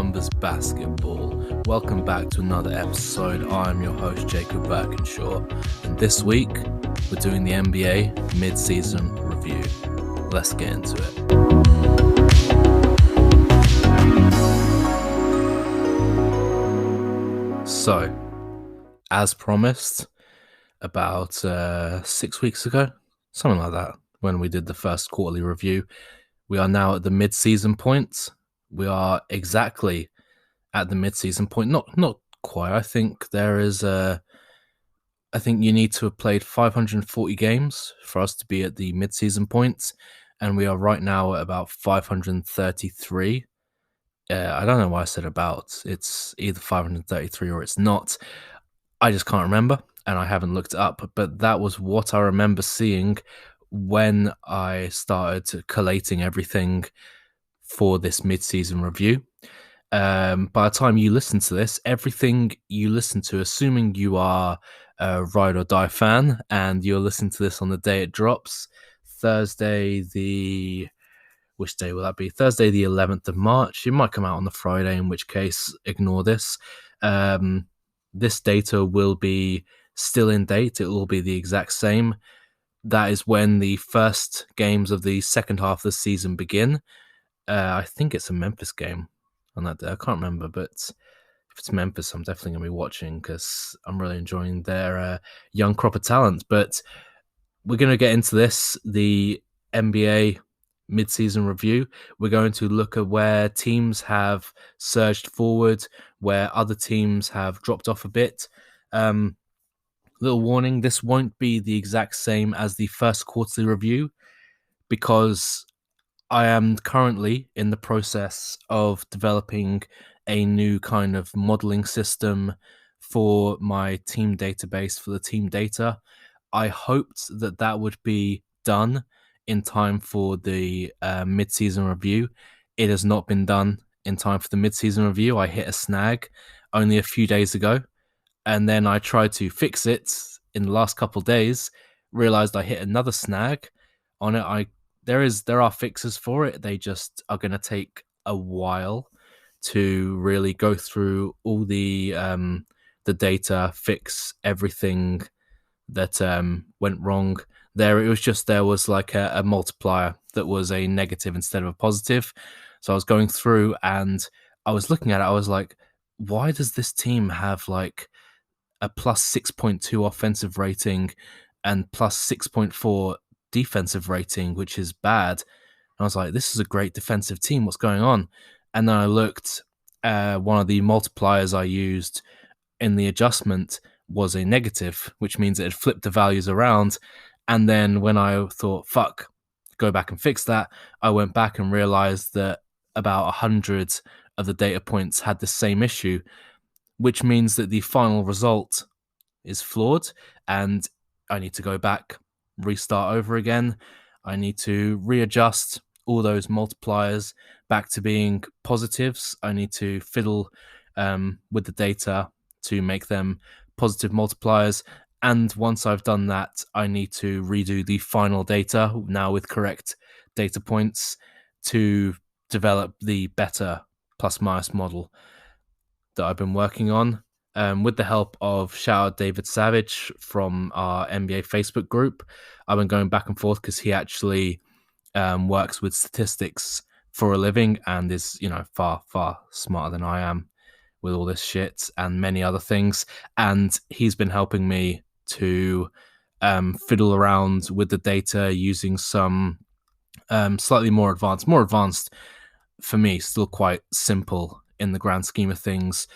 Numbers Basketball. Welcome back to another episode. I'm your host, Jacob Birkinshaw, and this week we're doing the NBA Midseason Review. Let's get into it. So, as promised, about 6 weeks ago, something like that, when we did the first quarterly review, we are now at the mid-season point. We are exactly at the mid-season point. Not quite. I think I think you need to have played 540 games for us to be at the mid-season point, and we are right now at about 533. I don't know why I said about. It's either 533 or it's not. I just can't remember, and I haven't looked it up. But that was what I remember seeing when I started collating everything for this mid-season review. By the time you listen to this, everything you listen to, assuming you are a ride or die fan and you're listening to this on the day it drops, Thursday which day will that be? Thursday the 11th of March. It might come out on the Friday, in which case ignore this. This data will be still in date. It will be the exact same. That is when the first games of the second half of the season begin. I think it's a Memphis game on that day. I can't remember, but if it's Memphis, I'm definitely going to be watching because I'm really enjoying their young crop of talent. But we're going to get into this, the NBA mid-season review. We're going to look at where teams have surged forward, where other teams have dropped off a bit. Little warning, this won't be the exact same as the first quarterly review because I am currently in the process of developing a new kind of modeling system for my team database, for the team data. I hoped that would be done in time for the mid-season review. It has not been done in time for the mid-season review. I hit a snag only a few days ago, and then I tried to fix it in the last couple of days, realized I hit another snag on it. There are fixes for it. They just are going to take a while to really go through all the data, fix everything that went wrong. There was like a multiplier that was a negative instead of a positive. So I was going through and I was looking at it. I was like, why does this team have like a plus 6.2 offensive rating and plus 6.4 defensive rating, which is bad? And I was like, this is a great defensive team. What's going on? And then I looked, one of the multipliers I used in the adjustment was a negative, which means it had flipped the values around. And then when I thought, fuck, go back and fix that, I went back and realized that about 100 of the data points had the same issue, which means that the final result is flawed and I need to go back, restart over again. I need to readjust all those multipliers back to being positives. I need to fiddle with the data to make them positive multipliers. And once I've done that, I need to redo the final data now with correct data points to develop the better plus minus model that I've been working on. With the help of shout out David Savage from our NBA Facebook group. I've been going back and forth because he actually works with statistics for a living and is, far, far smarter than I am with all this shit and many other things. And he's been helping me to fiddle around with the data using some slightly more advanced for me, still quite simple in the grand scheme of things,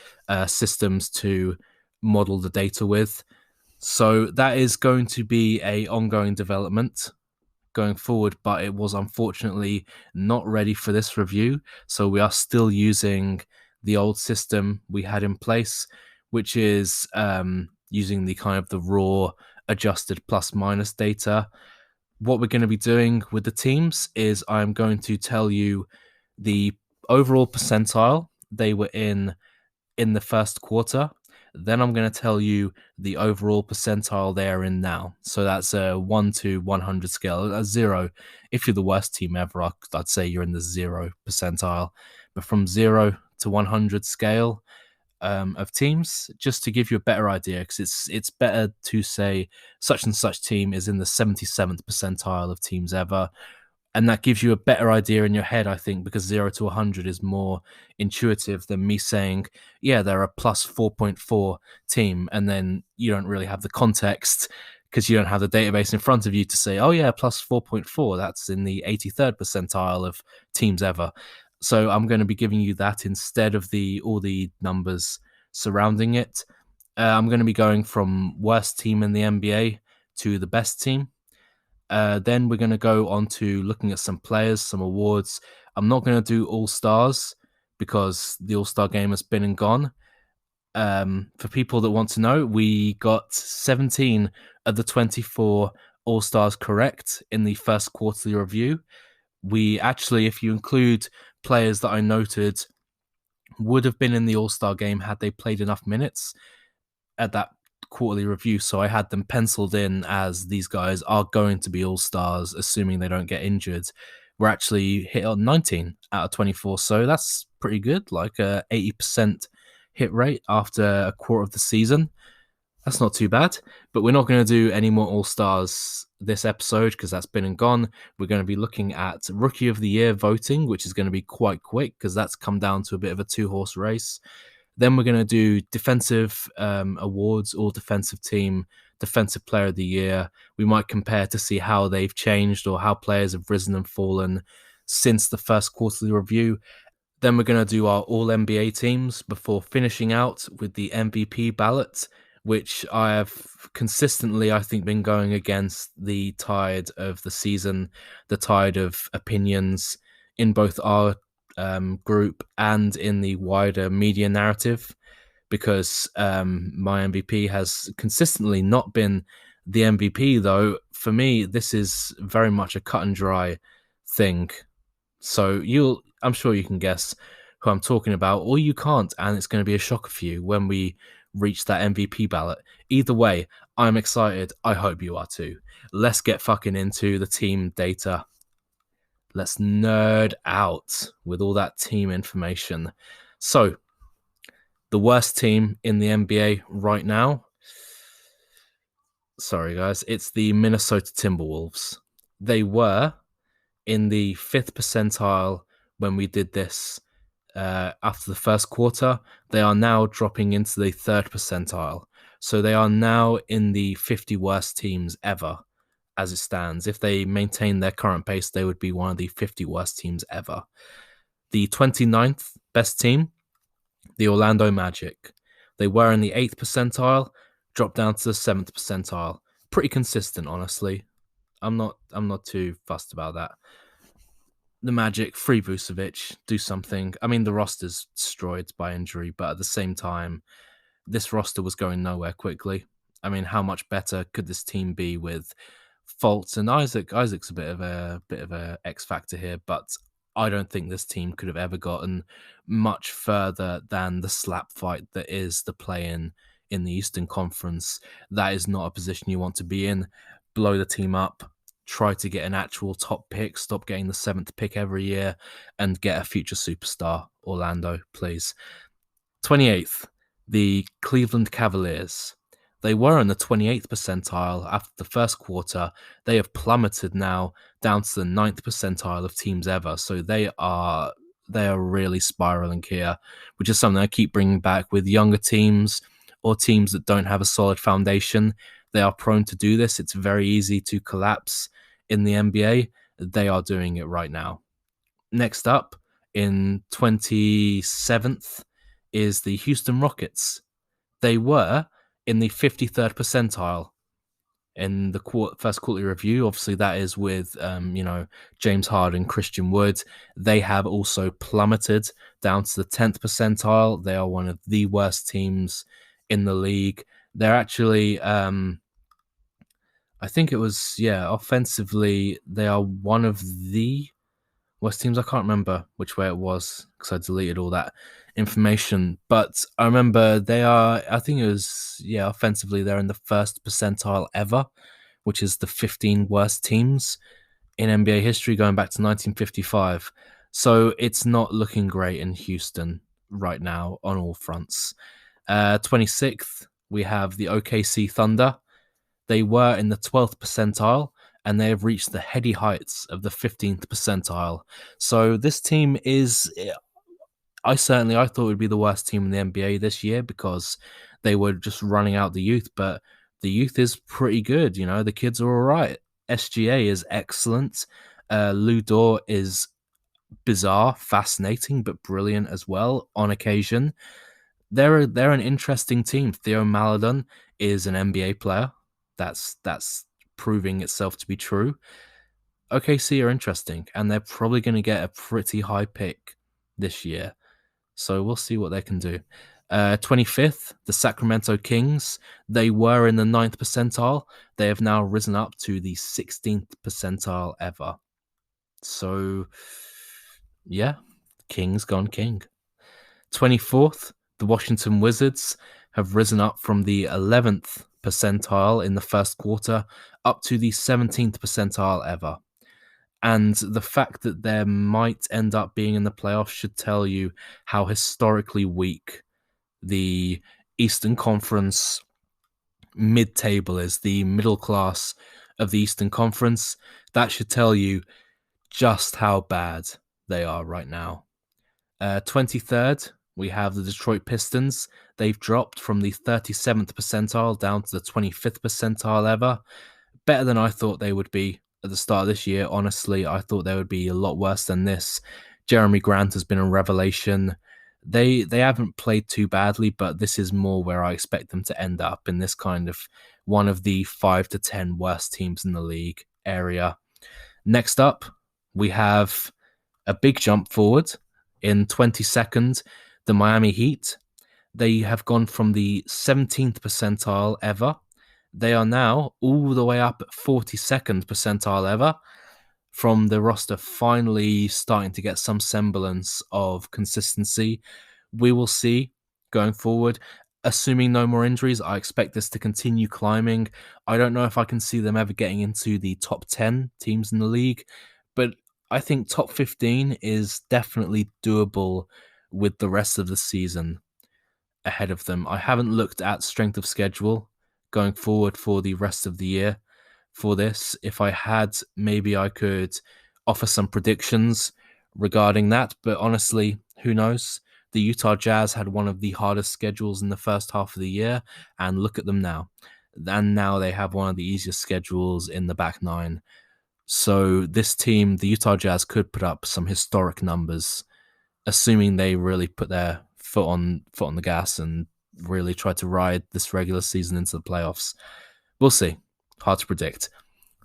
systems to model the data with. So that is going to be a ongoing development going forward, but it was unfortunately not ready for this review. So we are still using the old system we had in place, which is using the kind of the raw adjusted plus minus data. What we're going to be doing with the teams is I'm going to tell you the overall percentile they were in the first quarter. Then I'm going to tell you the overall percentile they are in now. So that's a 1 to 100 scale. A 0, if you're the worst team ever, I'd say you're in the 0 percentile. but from 0 to 100 scale of teams, just to give you a better idea, because it's better to say such and such team is in the 77th percentile of teams ever. And that gives you a better idea in your head, I think, because 0 to 100 is more intuitive than me saying, yeah, they're a plus 4.4 team. And then you don't really have the context because you don't have the database in front of you to say, oh, yeah, plus 4.4. That's in the 83rd percentile of teams ever. So I'm going to be giving you that instead of all the numbers surrounding it. I'm going to be going from worst team in the NBA to the best team. Then we're going to go on to looking at some players, some awards. I'm not going to do All-Stars because the All-Star game has been and gone. For people that want to know, we got 17 of the 24 All-Stars correct in the first quarterly review. We actually, if you include players that I noted, would have been in the All-Star game had they played enough minutes at that quarterly review. So I had them penciled in as these guys are going to be All-Stars, assuming they don't get injured. We're actually hit on 19 out of 24. So that's pretty good, like a 80% hit rate after a quarter of the season. That's not too bad, but we're not going to do any more All-Stars this episode because that's been and gone. We're going to be looking at Rookie of the Year voting, which is going to be quite quick because that's come down to a bit of a two-horse race. Then we're going to do defensive awards, all defensive team, defensive player of the year. We might compare to see how they've changed or how players have risen and fallen since the first quarterly review. Then we're going to do our all NBA teams before finishing out with the MVP ballot, which I have consistently, I think, been going against the tide of the season, the tide of opinions in both our group and in the wider media narrative, because my MVP has consistently not been the MVP, though. For me, this is very much a cut and dry thing. So I'm sure you can guess who I'm talking about, or you can't, and it's going to be a shocker for you when we reach that MVP ballot. Either way, I'm excited. I hope you are too. Let's get fucking into the team data. Let's nerd out with all that team information. So, the worst team in the NBA right now, sorry guys, it's the Minnesota Timberwolves. They were in the 5th percentile when we did this after the first quarter. They are now dropping into the 3rd percentile. So they are now in the 50 worst teams ever as it stands. If they maintain their current pace, they would be one of the 50 worst teams ever. The 29th best team, the Orlando Magic. They were in the 8th percentile, dropped down to the 7th percentile. Pretty consistent, honestly. I'm not too fussed about that. The Magic, free Vucevic, do something. I mean, the roster's destroyed by injury, but at the same time, this roster was going nowhere quickly. I mean, how much better could this team be with Fultz and Isaac? Isaac's a bit of a X factor here, but I don't think this team could have ever gotten much further than the slap fight that is the play-in in the Eastern Conference. That is not a position you want to be in. Blow the team up. Try to get an actual top pick. Stop getting the 7th pick every year and get a future superstar. Orlando, please. 28th, the Cleveland Cavaliers. They were in the 28th percentile after the first quarter. They have plummeted now down to the 9th percentile of teams ever. So they are really spiraling here, which is something I keep bringing back with younger teams or teams that don't have a solid foundation. They are prone to do this. It's very easy to collapse in the NBA. They are doing it right now. Next up, in 27th, is the Houston Rockets. They were in the 53rd percentile in the first quarterly review. Obviously, that is with James Harden, Christian Wood. They have also plummeted down to the 10th percentile. They are one of the worst teams in the league. They're actually, I think it was, offensively, they are one of the worst teams. I can't remember which way it was because I deleted all that information. But I remember offensively, they're in the 1st percentile ever, which is the 15 worst teams in NBA history going back to 1955. So it's not looking great in Houston right now on all fronts. 26th, we have the OKC Thunder. They were in the 12th percentile, and they have reached the heady heights of the 15th percentile. So this team is, I thought it would be the worst team in the NBA this year because they were just running out the youth, but the youth is pretty good. You know, the kids are all right. SGA is excellent. Lou Dort is bizarre, fascinating, but brilliant as well on occasion. They're an interesting team. Theo Maledon is an NBA player. That's proving itself to be true. OKC are interesting, and they're probably going to get a pretty high pick this year. So we'll see what they can do. 25th, the Sacramento Kings. They were in the 9th percentile. They have now risen up to the 16th percentile ever. So, yeah, Kings gone king. 24th, the Washington Wizards have risen up from the 11th percentile in the first quarter up to the 17th percentile ever. And the fact that they might end up being in the playoffs should tell you how historically weak the Eastern Conference mid-table is, the middle class of the Eastern Conference. That should tell you just how bad they are right now. 23rd, we have the Detroit Pistons. They've dropped from the 37th percentile down to the 25th percentile ever. Better than I thought they would be at the start of this year. Honestly, I thought they would be a lot worse than this. Jeremy Grant has been a revelation. They haven't played too badly, but this is more where I expect them to end up, in this kind of one of the 5 to 10 worst teams in the league area. Next up, we have a big jump forward. In 22nd, the Miami Heat. They have gone from the 17th percentile ever. They are now all the way up at 42nd percentile ever, from the roster finally starting to get some semblance of consistency. We will see going forward. Assuming no more injuries, I expect this to continue climbing. I don't know if I can see them ever getting into the top 10 teams in the league, but I think top 15 is definitely doable with the rest of the season ahead of them. I haven't looked at strength of schedule going forward for the rest of the year for this. If I had, maybe I could offer some predictions regarding that, but honestly, who knows? The Utah Jazz had one of the hardest schedules in the first half of the year, and look at them now. And now they have one of the easiest schedules in the back nine. So this team, the Utah Jazz, could put up some historic numbers, assuming they really put their foot on the gas and really try to ride this regular season into the playoffs. We'll see. Hard to predict.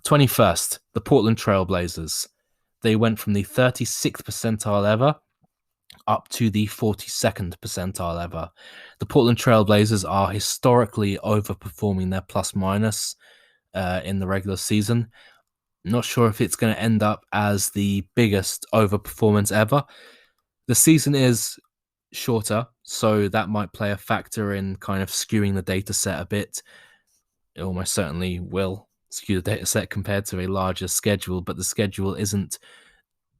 21st, the Portland Trailblazers. They went from the 36th percentile ever up to the 42nd percentile ever. The Portland Trailblazers are historically overperforming their plus minus in the regular season. Not sure if it's going to end up as the biggest overperformance ever. The season is shorter, so that might play a factor in kind of skewing the data set a bit. It almost certainly will skew the data set compared to a larger schedule, but the schedule isn't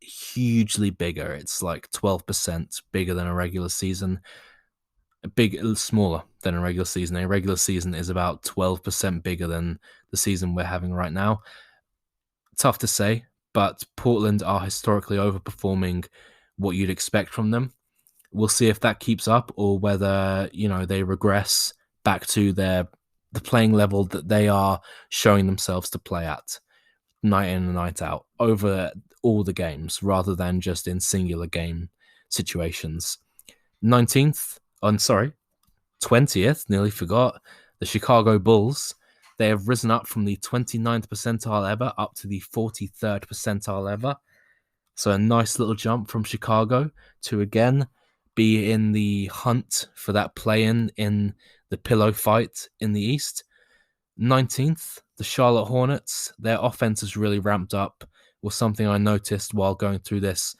hugely bigger. It's like 12% bigger than a regular season. Smaller than a regular season. A regular season is about 12% bigger than the season we're having right now. Tough to say, but Portland are historically overperforming what you'd expect from them. We'll see if that keeps up or whether, they regress back to the playing level that they are showing themselves to play at night in and night out over all the games rather than just in singular game situations. 20th, nearly forgot, the Chicago Bulls. They have risen up from the 29th percentile ever up to the 43rd percentile ever. So a nice little jump from Chicago to again be in the hunt for that play-in in the pillow fight in the East. 19th, the Charlotte Hornets. Their offense has really ramped up, was something I noticed while going through this.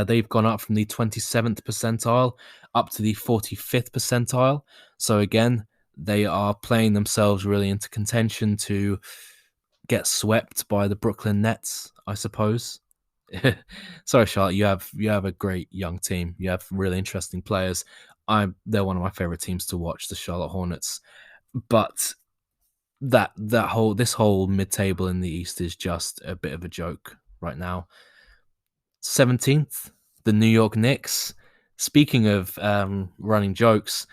They've gone up from the 27th percentile up to the 45th percentile. So again, they are playing themselves really into contention to get swept by the Brooklyn Nets, I suppose. Sorry, Charlotte. You have a great young team. You have really interesting players. They're one of my favorite teams to watch, the Charlotte Hornets. But this whole mid table in the East is just a bit of a joke right now. 17th, the New York Knicks. Speaking of running jokes,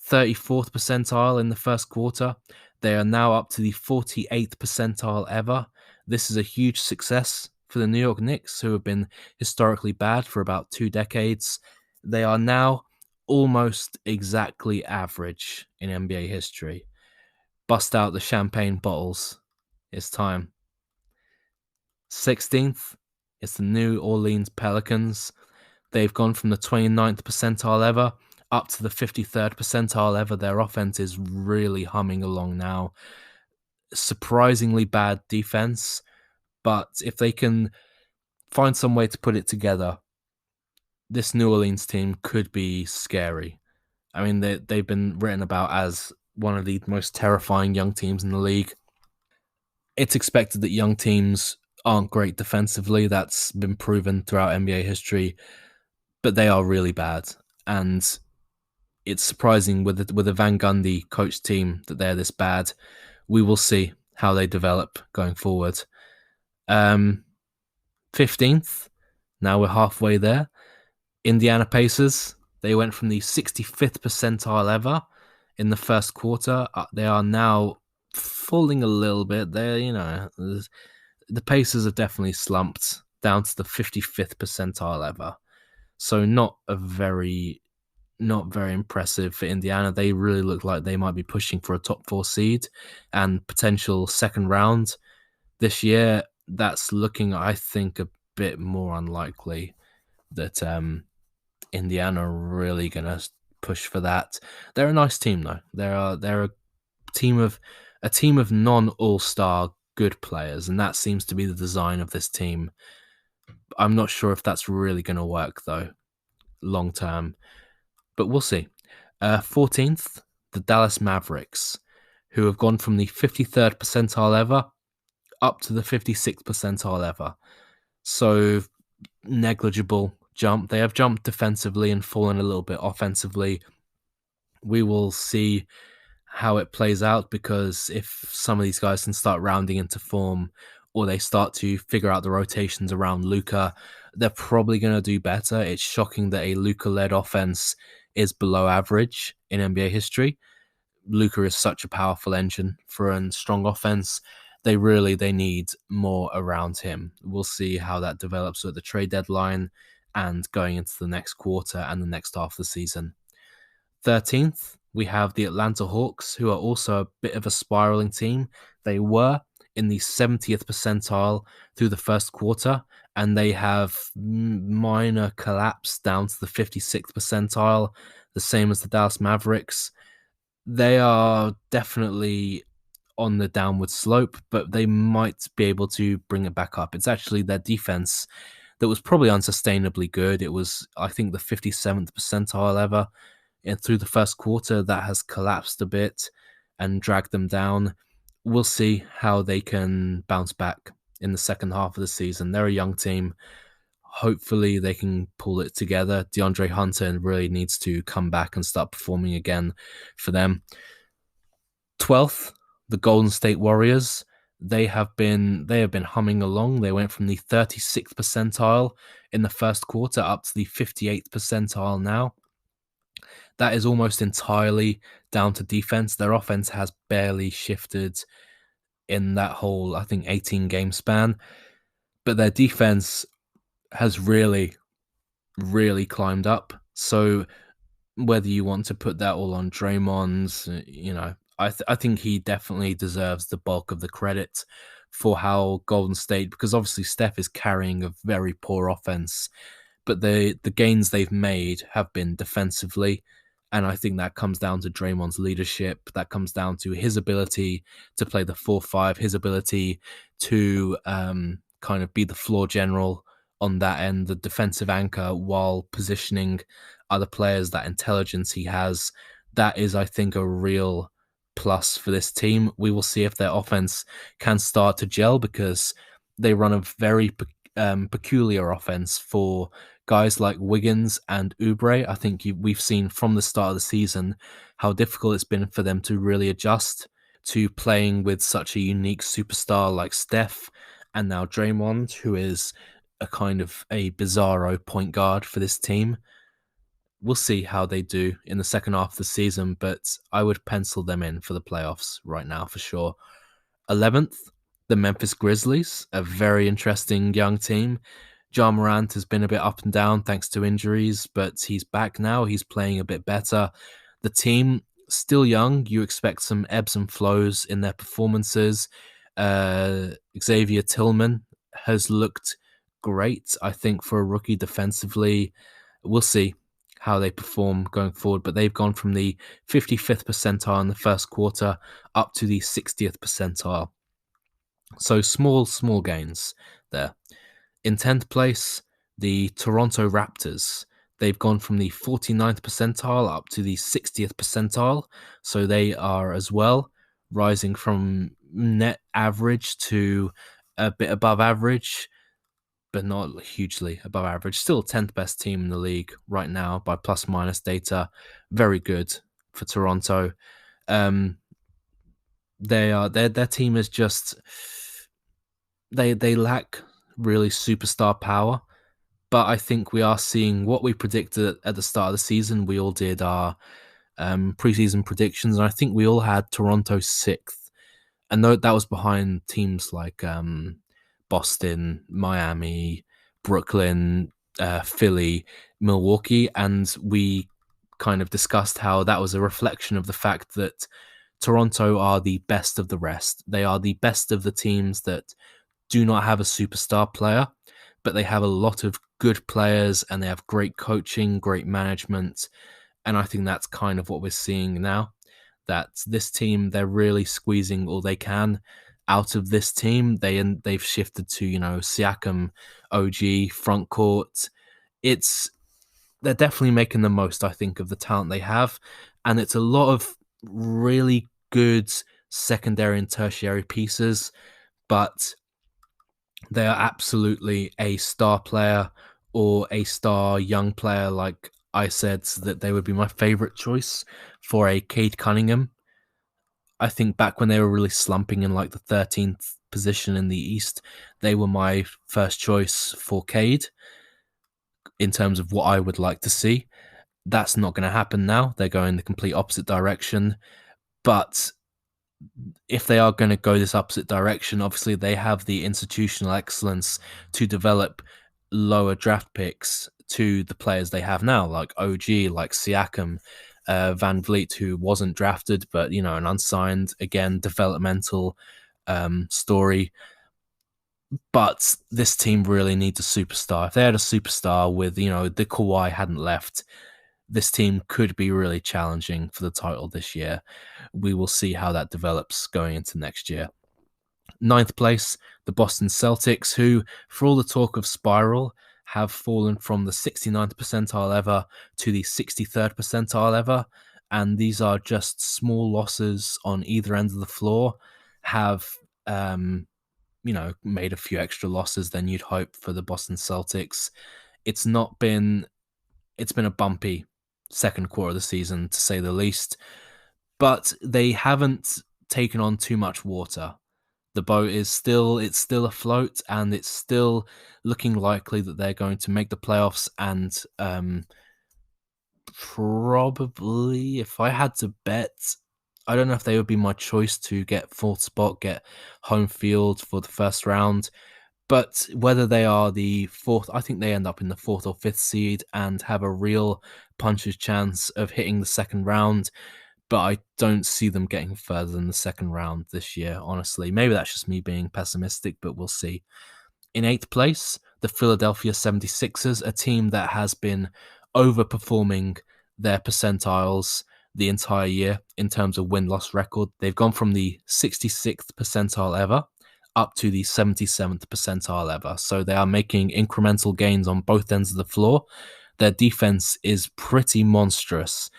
34th percentile in the first quarter. They are now up to the 48th percentile ever. This is a huge success for the New York Knicks, who have been historically bad for about 2 decades. They are now almost exactly average in NBA history. Bust out the champagne bottles. It's time. 16th, it's the New Orleans Pelicans. They've gone from the 29th percentile ever up to the 53rd percentile ever. Their offense is really humming along now. Surprisingly bad defense, but if they can find some way to put it together, this New Orleans team could be scary. I mean, they've been written about as one of the most terrifying young teams in the league. It's expected that young teams aren't great defensively. That's been proven throughout NBA history, but they are really bad. And it's surprising with a Van Gundy coached team that they're this bad. We will see how they develop going forward. 15th, now we're halfway there. Indiana Pacers, they went from the 65th percentile ever in the first quarter. They are now falling a little bit. The Pacers have definitely slumped down to the 55th percentile ever. So not very impressive for Indiana. They really look like they might be pushing for a top 4 seed and potential second round this year. That's looking, I think, a bit more unlikely that Indiana are really going to push for that. They're a nice team, though. They're a team of non-all-star good players, and that seems to be the design of this team. I'm not sure if that's really going to work, though, long term. But we'll see. 14th, the Dallas Mavericks, who have gone from the 53rd percentile ever up to the 56th percentile ever. So negligible jump. They have jumped defensively and fallen a little bit offensively. We will see how it plays out, because if some of these guys can start rounding into form, or they start to figure out the rotations around Luca, they're probably going to do better. It's shocking that a Luca-led offense is below average in NBA history. Luca is such a powerful engine for a strong offense. They need more around him. We'll see how that develops at the trade deadline and going into the next quarter and the next half of the season. 13th, we have the Atlanta Hawks, who are also a bit of a spiraling team. They were in the 70th percentile through the first quarter, and they have minor collapse down to the 56th percentile, the same as the Dallas Mavericks. They are definitely on the downward slope, but they might be able to bring it back up. It's actually their defense that was probably unsustainably good. It was, I think, the 57th percentile ever. And through the first quarter, that has collapsed a bit and dragged them down. We'll see how they can bounce back in the second half of the season. They're a young team. Hopefully they can pull it together. DeAndre Hunter really needs to come back and start performing again for them. 12th, the Golden State Warriors. They have been humming along. They went from the 36th percentile in the first quarter up to the 58th percentile now. That is almost entirely down to defense. Their offense has barely shifted in that whole, I think, 18-game span. But their defense has really, really climbed up. So whether you want to put that all on Draymond's, I think he definitely deserves the bulk of the credit for how Golden State, because obviously Steph is carrying a very poor offense, but the gains they've made have been defensively. And I think that comes down to Draymond's leadership. That comes down to his ability to play the 4-5, his ability to kind of be the floor general on that end, the defensive anchor, while positioning other players, that intelligence he has. That is, I think, a real plus for this team. We will see if their offense can start to gel, because they run a very peculiar offense for guys like Wiggins and Oubre. I think we've seen from the start of the season how difficult it's been for them to really adjust to playing with such a unique superstar like Steph and now Draymond, who is a kind of a bizarro point guard for this team. We'll see how they do in the second half of the season, but I would pencil them in for the playoffs right now for sure. 11th, the Memphis Grizzlies, a very interesting young team. Ja Morant has been a bit up and down thanks to injuries, but he's back now. He's playing a bit better. The team, still young. You expect some ebbs and flows in their performances. Xavier Tillman has looked great, I think, for a rookie defensively. We'll see how they perform going forward, but they've gone from the 55th percentile in the first quarter up to the 60th percentile. So small gains there. In 10th place, the Toronto Raptors. They've gone from the 49th percentile up to the 60th percentile. So they are as well rising from net average to a bit above average, but not hugely above average. Still 10th best team in the league right now by plus minus data. Very good for Toronto. Their team is just they lack really superstar power, but I think we are seeing what we predicted at the start of the season. We all did our preseason predictions, and I think we all had Toronto 6th, and that was behind teams like Boston, Miami, Brooklyn, Philly, Milwaukee, and we kind of discussed how that was a reflection of the fact that Toronto are the best of the rest. They are the best of the teams that do not have a superstar player, but they have a lot of good players and they have great coaching, great management, and I think that's kind of what we're seeing now, that this team, they're really squeezing all they can out of this team. They've shifted to, Siakam, OG, front court. They're definitely making the most, I think, of the talent they have. And it's a lot of really good secondary and tertiary pieces, but they are absolutely a star player or a star young player. Like I said, that they would be my favorite choice for a Cade Cunningham. I think back when they were really slumping in like the 13th position in the East, they were my first choice for Cade in terms of what I would like to see. That's not going to happen now. They're going the complete opposite direction. But if they are going to go this opposite direction, obviously they have the institutional excellence to develop lower draft picks to the players they have now, like OG, like Siakam, Van Vliet, who wasn't drafted, but, an unsigned, again, developmental story. But this team really needs a superstar. If they had a superstar with, the Kawhi hadn't left, this team could be really challenging for the title this year. We will see how that develops going into next year. 9th place, the Boston Celtics, who, for all the talk of spiral, have fallen from the 69th percentile ever to the 63rd percentile ever. And these are just small losses on either end of the floor, have, made a few extra losses than you'd hope for the Boston Celtics. It's been a bumpy second quarter of the season, to say the least, but they haven't taken on too much water. The boat is still afloat, and it's still looking likely that they're going to make the playoffs. And probably, if I had to bet, I don't know if they would be my choice to get fourth spot, get home field for the first round. But whether they are the fourth, I think they end up in the 4th or 5th seed and have a real puncher's chance of hitting the second round. But I don't see them getting further than the second round this year, honestly. Maybe that's just me being pessimistic, but we'll see. In 8th place, the Philadelphia 76ers, a team that has been overperforming their percentiles the entire year in terms of win-loss record. They've gone from the 66th percentile ever up to the 77th percentile ever. So they are making incremental gains on both ends of the floor. Their defense is pretty monstrous.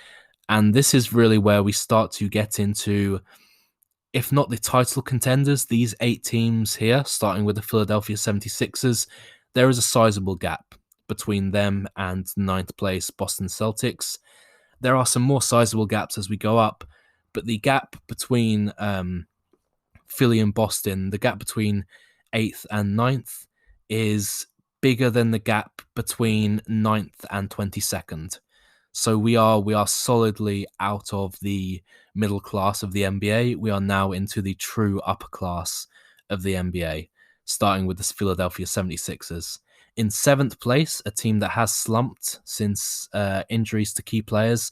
And this is really where we start to get into, if not the title contenders, these 8 teams here, starting with the Philadelphia 76ers, there is a sizable gap between them and ninth place Boston Celtics. There are some more sizable gaps as we go up, but the gap between Philly and Boston, the gap between 8th and ninth, is bigger than the gap between 9th and 22nd. So we are solidly out of the middle class of the NBA. We are now into the true upper class of the NBA, starting with the Philadelphia 76ers. In 7th place, a team that has slumped since injuries to key players,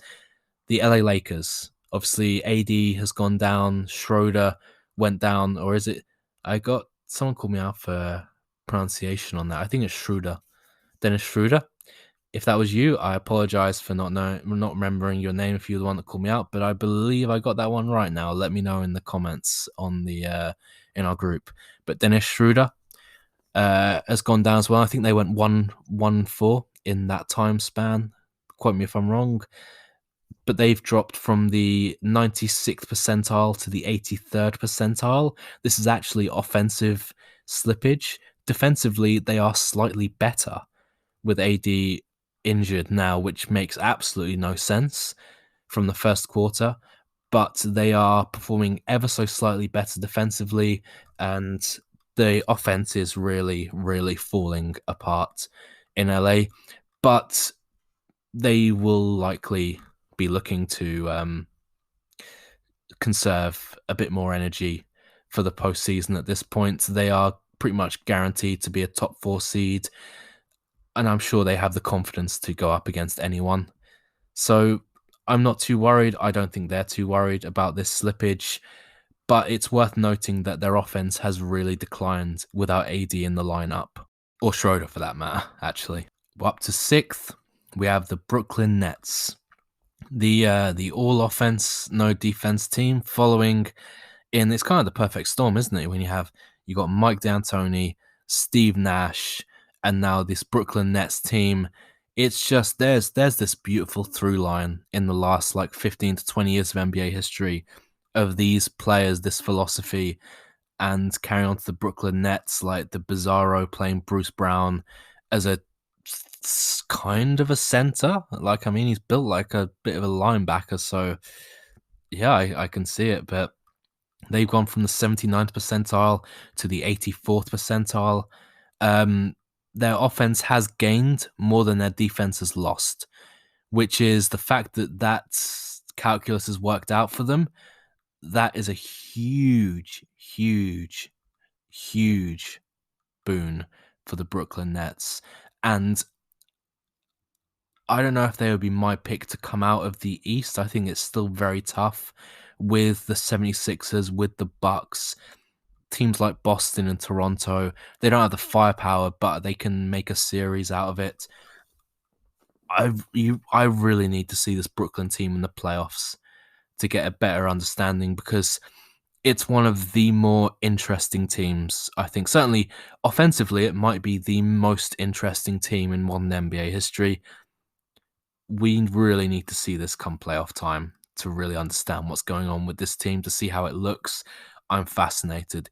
the LA Lakers. Obviously, AD has gone down, Schroeder went down, or is it? Someone called me out for pronunciation on that. I think it's Schroeder. Dennis Schroeder. If that was you, I apologize for not remembering your name if you're the one that called me out, but I believe I got that one right now. Let me know in the comments on the in our group. But Dennis Schroeder has gone down as well. I think they went 1-4 in that time span. Quote me if I'm wrong. But they've dropped from the 96th percentile to the 83rd percentile. This is actually offensive slippage. Defensively, they are slightly better with AD injured now, which makes absolutely no sense from the first quarter. But they are performing ever so slightly better defensively, and the offense is really, really falling apart in LA. But they will likely be looking to conserve a bit more energy for the postseason at this point. They are pretty much guaranteed to be a top 4 seed, and I'm sure they have the confidence to go up against anyone. So I'm not too worried. I don't think they're too worried about this slippage, but it's worth noting that their offense has really declined without AD in the lineup, or Schroeder for that matter, actually. Up to 6th, we have the Brooklyn Nets. The all offense, no defense team following in. It's kind of the perfect storm, isn't it? When you got Mike D'Antoni, Steve Nash, and now this Brooklyn Nets team. It's just there's this beautiful through line in the last 15 to 20 years of NBA history of these players, this philosophy, and carrying on to the Brooklyn Nets, like the Bizarro playing Bruce Brown as a kind of a center. He's built like a bit of a linebacker, so yeah, I can see it. But they've gone from the 79th percentile to the 84th percentile. Their offense has gained more than their defense has lost, which is the fact that calculus has worked out for them. That is a huge, huge, huge boon for the Brooklyn Nets. And I don't know if they would be my pick to come out of the East. I think it's still very tough with the 76ers, with the Bucks. Teams like Boston and Toronto, they don't have the firepower, but they can make a series out of it. I really need to see this Brooklyn team in the playoffs to get a better understanding, because it's one of the more interesting teams. I think certainly offensively, it might be the most interesting team in modern NBA history. We really need to see this come playoff time to really understand what's going on with this team, to see how it looks. I'm fascinated.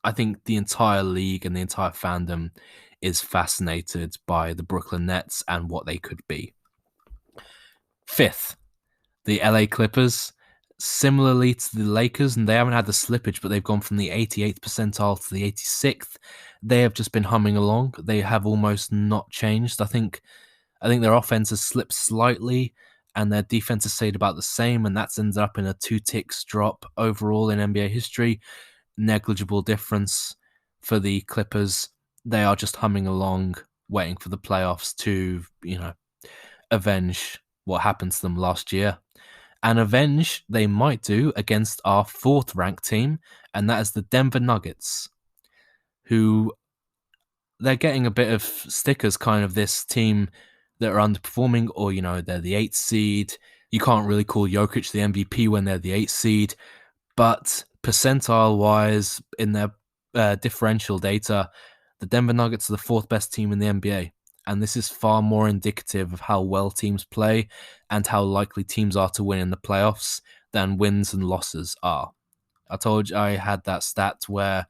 I think the entire league and the entire fandom is fascinated by the Brooklyn Nets and what they could be. 5th, the LA Clippers. Similarly to the Lakers, and they haven't had the slippage, but they've gone from the 88th percentile to the 86th. They have just been humming along. They have almost not changed. I think their offense has slipped slightly, and their defense has stayed about the same, and that's ended up in a 2 ticks drop overall in NBA history. Negligible difference for the Clippers. They are just humming along, waiting for the playoffs to, avenge what happened to them last year. And avenge they might do against our 4th ranked team, and that is the Denver Nuggets, who they're getting a bit of stickers, kind of this team that are underperforming, or, they're the 8th seed. You can't really call Jokic the MVP when they're the 8th seed, but percentile-wise, in their differential data, the Denver Nuggets are the 4th best team in the NBA. And this is far more indicative of how well teams play and how likely teams are to win in the playoffs than wins and losses are. I told you I had that stat where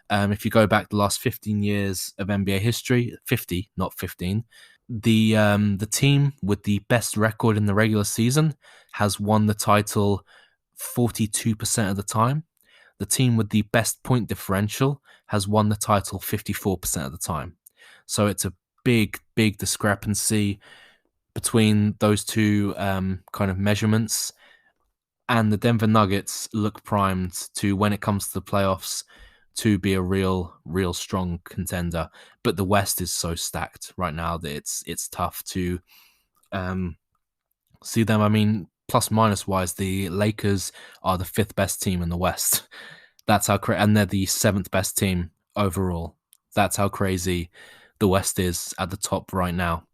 If you go back the last 15 years of NBA history, 50, not 15, the team with the best record in the regular season has won the title 42% of the time. The team with the best point differential has won the title 54% of the time. So it's a big discrepancy between those two kind of measurements. And the Denver Nuggets look primed to, when it comes to the playoffs, to be a real strong contender. But the West is so stacked right now that it's tough to see them. I mean, plus minus wise, the Lakers are the 5th best team in the West. That's how and they're the 7th best team overall. That's how crazy the West is at the top right now.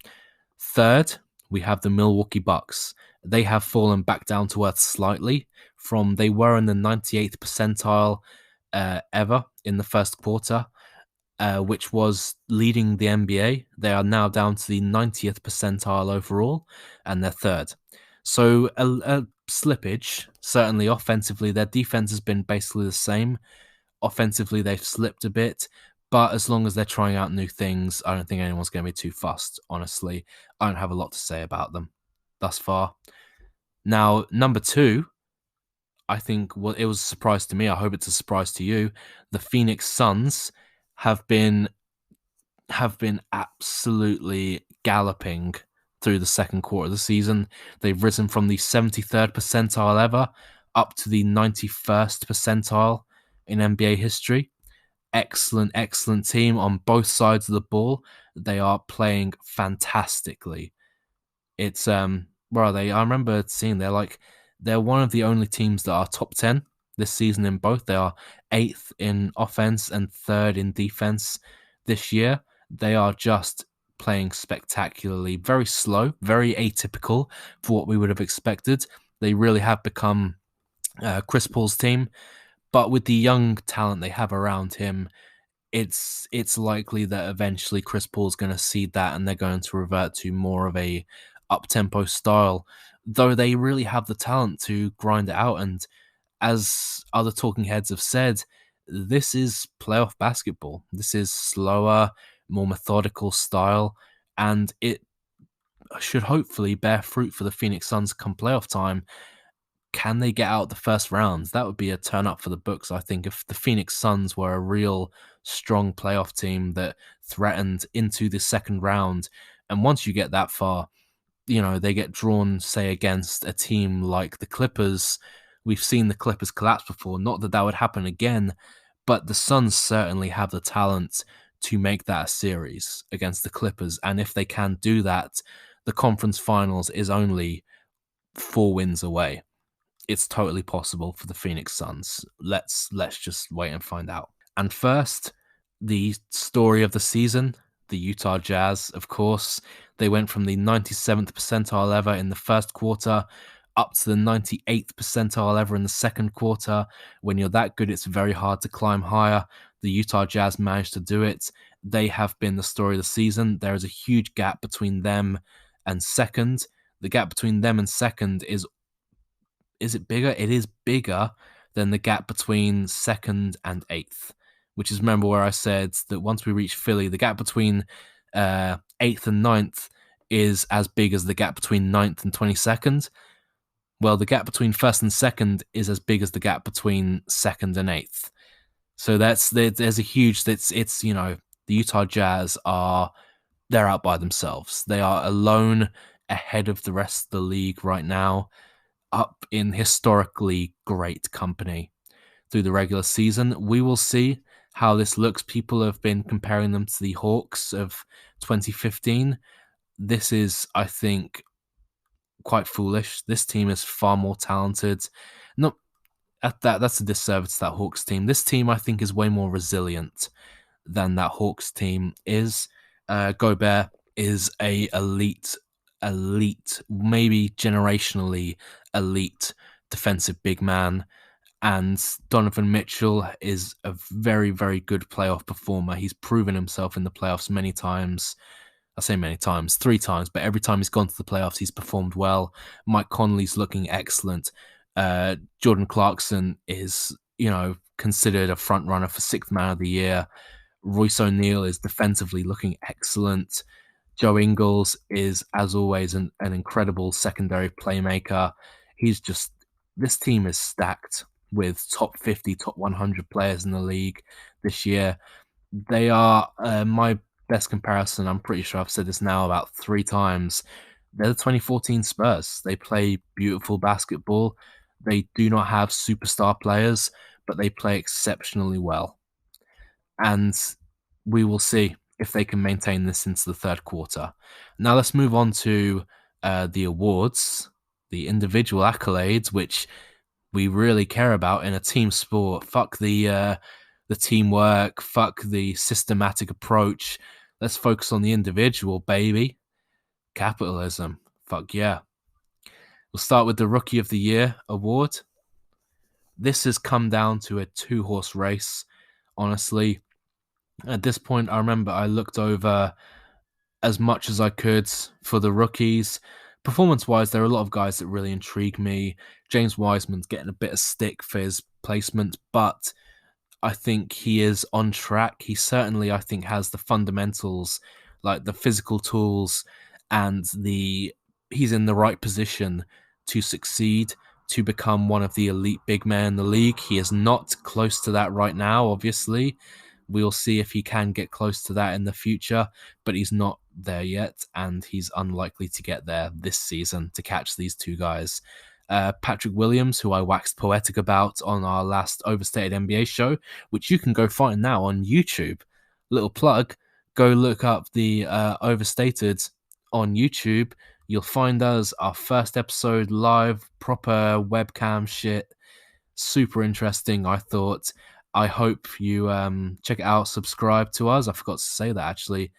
Third, we have the Milwaukee Bucks. They have fallen back down to earth slightly from, they were in the 98th percentile ever in the first quarter, which was leading the NBA. They are now down to the 90th percentile overall, and they're third. So a slippage, certainly offensively. Their defense has been basically the same. Offensively, they've slipped a bit, but as long as they're trying out new things, I don't think anyone's going to be too fussed, honestly. I don't have a lot to say about them thus far. Now, number 2, I think, well, it was a surprise to me. I hope it's a surprise to you. The Phoenix Suns have been absolutely galloping through the second quarter of the season. They've risen from the 73rd percentile ever up to the 91st percentile in NBA history. Excellent team on both sides of the ball. They are playing fantastically. It's where are they? I remember seeing they're one of the only teams that are top 10 this season in both. They are 8th in offense and 3rd in defense this year. They are just playing spectacularly, very slow, very atypical for what we would have expected. They really have become Chris Paul's team, but with the young talent they have around him, it's likely that eventually Chris Paul's going to cede that and they're going to revert to more of a up-tempo style, though they really have the talent to grind it out. And as other talking heads have said, this is playoff basketball. This is slower, more methodical style, and it should hopefully bear fruit for the Phoenix Suns come playoff time. Can they get out the first rounds? That would be a turn up for the books, I think, if the Phoenix Suns were a real strong playoff team that threatened into the second round. And once you get that far, they get drawn, say, against a team like the Clippers. We've seen the Clippers collapse before. Not that would happen again, but the Suns certainly have the talent to make that a series against the Clippers. And if they can do that, the conference finals is only 4 wins away. It's totally possible for the Phoenix Suns. Let's just wait and find out. And first, the story of the season, the Utah Jazz, of course. They went from the 97th percentile ever in the first quarter up to the 98th percentile ever in the second quarter. When you're that good, it's very hard to climb higher. The Utah Jazz managed to do it. They have been the story of the season. There is a huge gap between them and second. The gap between them and second is it bigger? It is bigger than the gap between second and 8th, which is, remember where I said that once we reach Philly, the gap between 8th and 9th is as big as the gap between 9th and 22nd. Well, the gap between 1st and 2nd is as big as the gap between 2nd and 8th. So there's a huge, the Utah Jazz they're out by themselves. They are alone ahead of the rest of the league right now, up in historically great company through the regular season. We will see how this looks. People have been comparing them to the Hawks of 2015. This is, I think, quite foolish. This team is far more talented. That's a disservice to that Hawks team. This team, I think, is way more resilient than that Hawks team is. Gobert is a elite, maybe generationally elite defensive big man. And Donovan Mitchell is a very, very good playoff performer. He's proven himself in the playoffs many times. I say many times, 3 times, but every time he's gone to the playoffs, he's performed well. Mike Conley's looking excellent. Jordan Clarkson is, considered a front runner for 6th man of the year. Royce O'Neil is defensively looking excellent. Joe Ingles is, as always, an incredible secondary playmaker. This team is stacked with top 50, top 100 players in the league this year. They are my best comparison. I'm pretty sure I've said this now about 3 times. They're the 2014 Spurs. They play beautiful basketball. They do not have superstar players, but they play exceptionally well. And we will see if they can maintain this into the third quarter. Now let's move on to the awards, the individual accolades, which we really care about in a team sport. Fuck the teamwork, fuck the systematic approach. Let's focus on the individual, baby. Capitalism. Fuck yeah. We'll start with the Rookie of the Year award. This has come down to a 2-horse race, honestly. At this point, I remember I looked over as much as I could for the rookies. Performance-wise, there are a lot of guys that really intrigue me. James Wiseman's getting a bit of stick for his placement, but I think he is on track. He certainly, I think, has the fundamentals, like the physical tools, and he's in the right position to succeed, to become one of the elite big men in the league. He is not close to that right now, obviously. We'll see if he can get close to that in the future, but he's not there yet, and he's unlikely to get there this season to catch these 2 guys. Patrick Williams, who I waxed poetic about on our last Overstated NBA show, which you can go find now on YouTube. Little plug, go look up the Overstated on YouTube. You'll find us, our first episode live, proper webcam shit. Super interesting, I thought. I hope you check it out, subscribe to us. I forgot to say that actually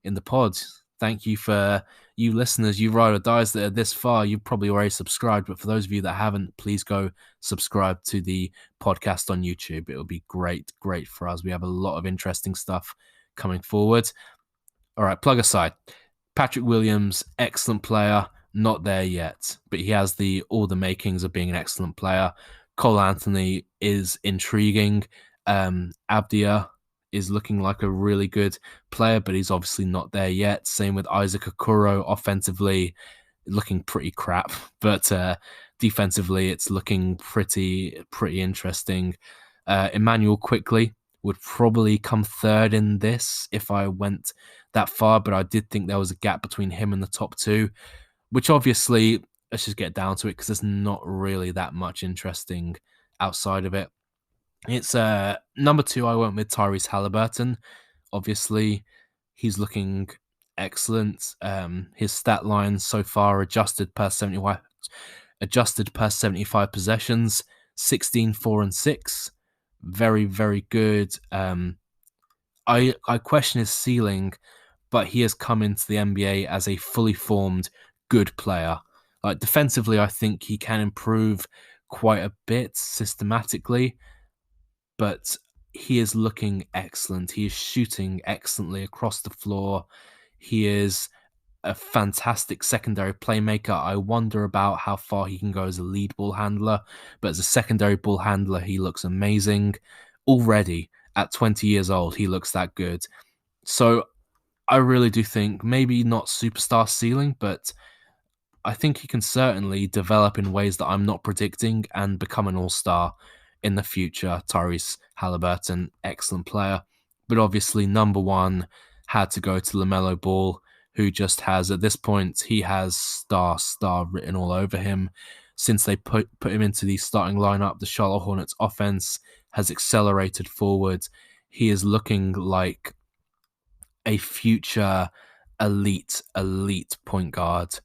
in the pod. Thank you for you listeners, you ride or dies that are this far. You've probably already subscribed, but for those of you that haven't, please go subscribe to the podcast on YouTube. It will be great for us. We have a lot of interesting stuff coming forward. All right, plug aside. Patrick Williams, excellent player, not there yet, but he has all the makings of being an excellent player. Cole Anthony is intriguing. Abdia is looking like a really good player, but he's obviously not there yet. Same with Isaac Okoro, offensively looking pretty crap, but defensively it's looking pretty interesting. Emmanuel Quickly would probably come 3rd in this if I went that far, but I did think there was a gap between him and the top 2, which obviously, let's just get down to it because there's not really that much interesting outside of it. It's number 2, I went with Tyrese Halliburton. Obviously, he's looking excellent. His stat line so far adjusted per 75 possessions, 16, 4, and 6. Very good. I question his ceiling, but he has come into the NBA as a fully formed good player. Like defensively, I think he can improve quite a bit systematically, but he is looking excellent. He is shooting excellently across the floor. He is a fantastic secondary playmaker. I wonder about how far he can go as a lead ball handler, but as a secondary ball handler, he looks amazing. Already at 20 years old, he looks that good. So I really do think maybe not superstar ceiling, but I think he can certainly develop in ways that I'm not predicting and become an all-star in the future. Tyrese Halliburton, excellent player. But obviously, number 1 had to go to LaMelo Ball, who just has, at this point, he has star written all over him. Since they put him into the starting lineup, the Charlotte Hornets offense has accelerated forward. He is looking like a future elite point guard.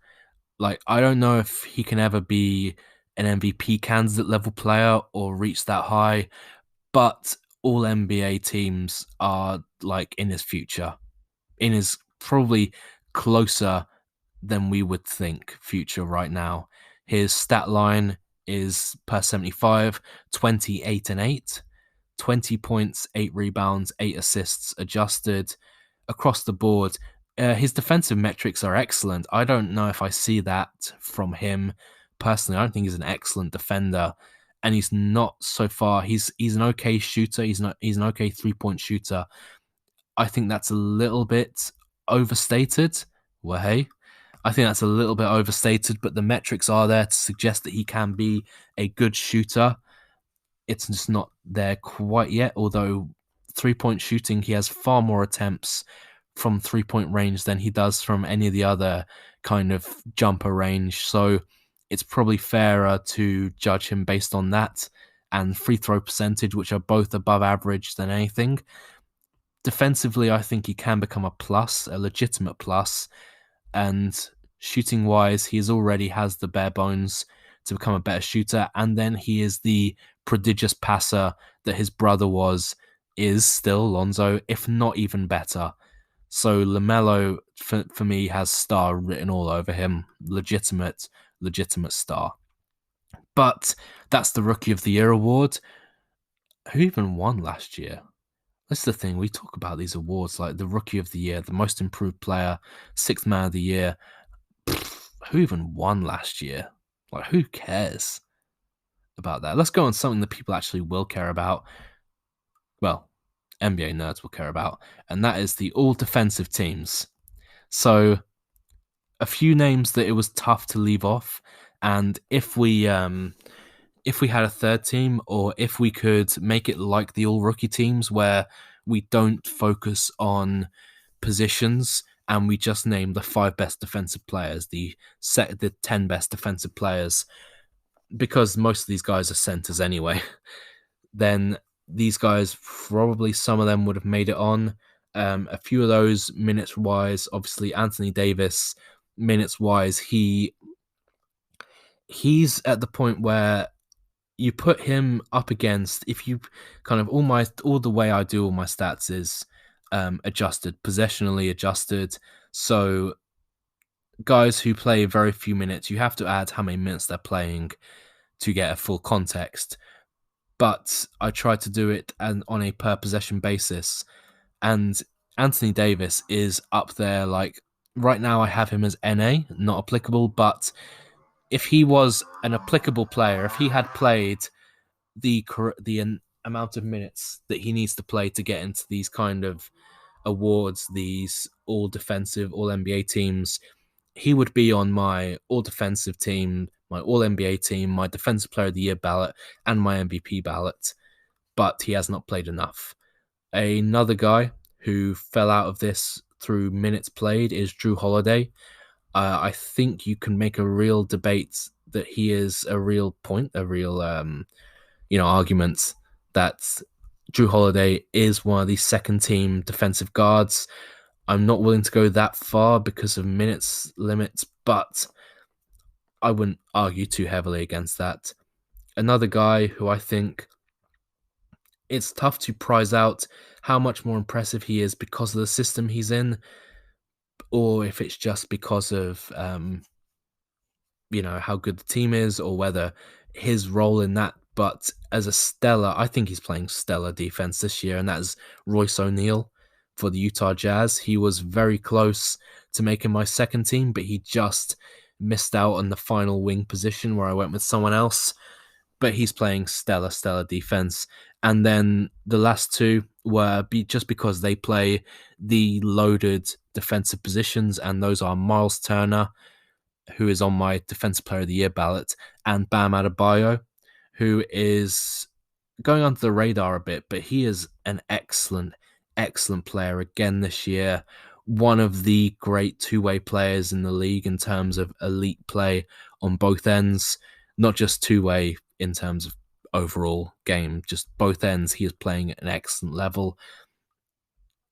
Like, I don't know if he can ever be an MVP candidate level player or reach that high, but all NBA teams are like in his future, in his probably closer than we would think future right now. His stat line is per 75, 28 and 8, 20 points, 8 rebounds, 8 assists adjusted across the board. His defensive metrics are excellent. I don't know if I see that from him personally. I don't think he's an excellent defender. and he's not so far. He's an okay shooter. He's an okay 3-point shooter. I think that's a little bit overstated. Well, hey, I think that's a little bit overstated, but the metrics are there to suggest that he can be a good shooter. It's just not there quite yet, although 3-point shooting, he has far more attempts from 3-point range than he does from any of the other kind of jumper range. So it's probably fairer to judge him based on that and free throw percentage, which are both above average than anything. Defensively, I think he can become a legitimate plus. And shooting wise, he already has the bare bones to become a better shooter. And then he is the prodigious passer that his brother is still Lonzo, if not even better. So LaMelo, for me, has star written all over him. Legitimate star. But that's the Rookie of the Year award. Who even won last year? That's the thing. We talk about these awards like the Rookie of the Year, the Most Improved Player, Sixth Man of the Year. Who even won last year? Like, who cares about that? Let's go on something that people actually will care about. Well, NBA nerds will care about, and that is the all-defensive teams. So, a few names that it was tough to leave off, and if we had a third team, or if we could make it like the all-rookie teams where we don't focus on positions and we just name the 5 best defensive players, the 10 best defensive players, because most of these guys are centers anyway, then these guys, probably some of them would have made it on. A few of those, minutes-wise, obviously Anthony Davis, minutes-wise, he's at the point where you put him up against, if you kind of all the way I do all my stats is adjusted, possessionally adjusted. So guys who play very few minutes, you have to add how many minutes they're playing to get a full context. But I try to do it on a per possession basis. And Anthony Davis is up there. Like right now I have him as NA, not applicable, but if he was an applicable player, if he had played the amount of minutes that he needs to play to get into these kind of awards, these all defensive, all NBA teams, he would be on my all defensive team, my all NBA team, my defensive player of the year ballot, and my MVP ballot. But he has not played enough. Another guy who fell out of this through minutes played is Drew Holiday. I think you can make a real debate that he is a real argument that Drew Holiday is one of the second team defensive guards. I'm not willing to go that far because of minutes limits, but I wouldn't argue too heavily against that. Another guy who I think it's tough to prize out how much more impressive he is because of the system he's in, or if it's just because of how good the team is, or whether his role in that. But as a stellar, I think he's playing stellar defense this year, and that is Royce O'Neil for the Utah Jazz. He was very close to making my second team, but he just missed out on the final wing position where I went with someone else. But he's playing stellar defense. And then the last two were just because they play the loaded defensive positions, and those are Miles Turner, who is on my Defensive Player of the Year ballot, and Bam Adebayo, who is going under the radar a bit, but he is an excellent player again this year. One of the great two-way players in the league in terms of elite play on both ends, not just two-way in terms of overall game, just both ends. He is playing at an excellent level.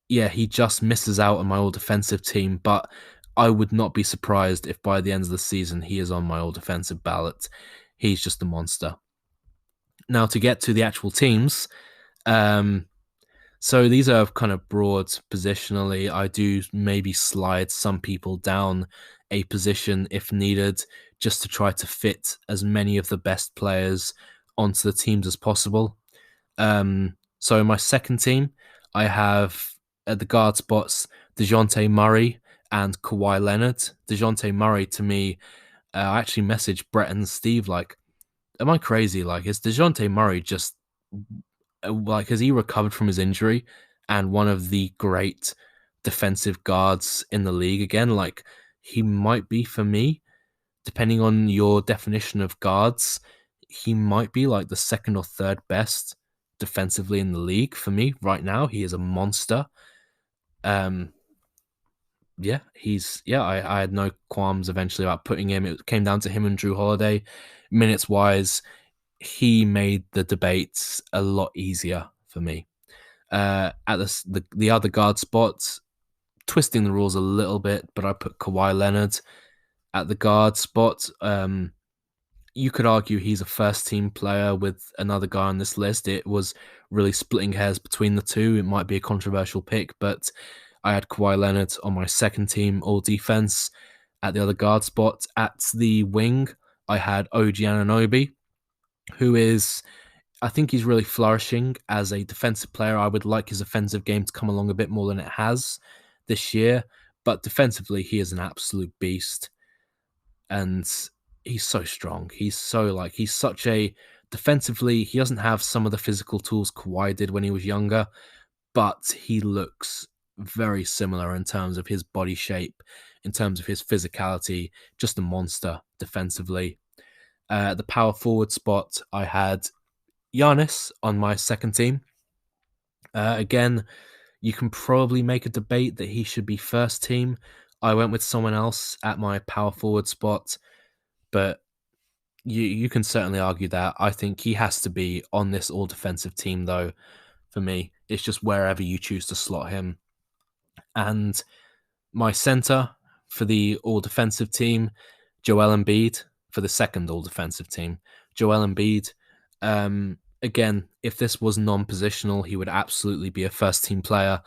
Yeah, he just misses out on my all-defensive team, but I would not be surprised if by the end of the season he is on my all-defensive ballot. He's just a monster. Now, to get to the actual teams, so these are kind of broad positionally. I do maybe slide some people down a position if needed, just to try to fit as many of the best players onto the teams as possible. So in my second team, I have at the guard spots DeJounte Murray and Kawhi Leonard. DeJounte Murray, to me, I actually messaged Brett and Steve am I crazy? Like, is DeJounte Murray just like, has he recovered from his injury and one of the great defensive guards in the league again? Like, he might be for me, depending on your definition of guards, he might be like the second or third best defensively in the league for me right now. He is a monster. Um, I had no qualms eventually about putting him. It came down to him and Drew Holiday. Minutes wise, he made the debates a lot easier for me. At the other guard spots, twisting the rules a little bit, but I put Kawhi Leonard at the guard spot. You could argue he's a first team player with another guy on this list. It was really splitting hairs between the two. It might be a controversial pick, but I had Kawhi Leonard on my second team all defense at the other guard spot. At the wing, I had OG Anunoby, who is, I think he's really flourishing as a defensive player. I would like his offensive game to come along a bit more than it has this year, but defensively, he is an absolute beast. And he's so strong. He's such a defensively, he doesn't have some of the physical tools Kawhi did when he was younger, but he looks very similar in terms of his body shape, in terms of his physicality, just a monster defensively. The power forward spot, I had Giannis on my second team. Again, you can probably make a debate that he should be first team. I went with someone else at my power forward spot, but you can certainly argue that. I think he has to be on this all defensive team, though. For me, it's just wherever you choose to slot him. And my center for the all defensive team, Joel Embiid. For the second all defensive team, Joel Embiid. Again, if this was non-positional, he would absolutely be a first team player,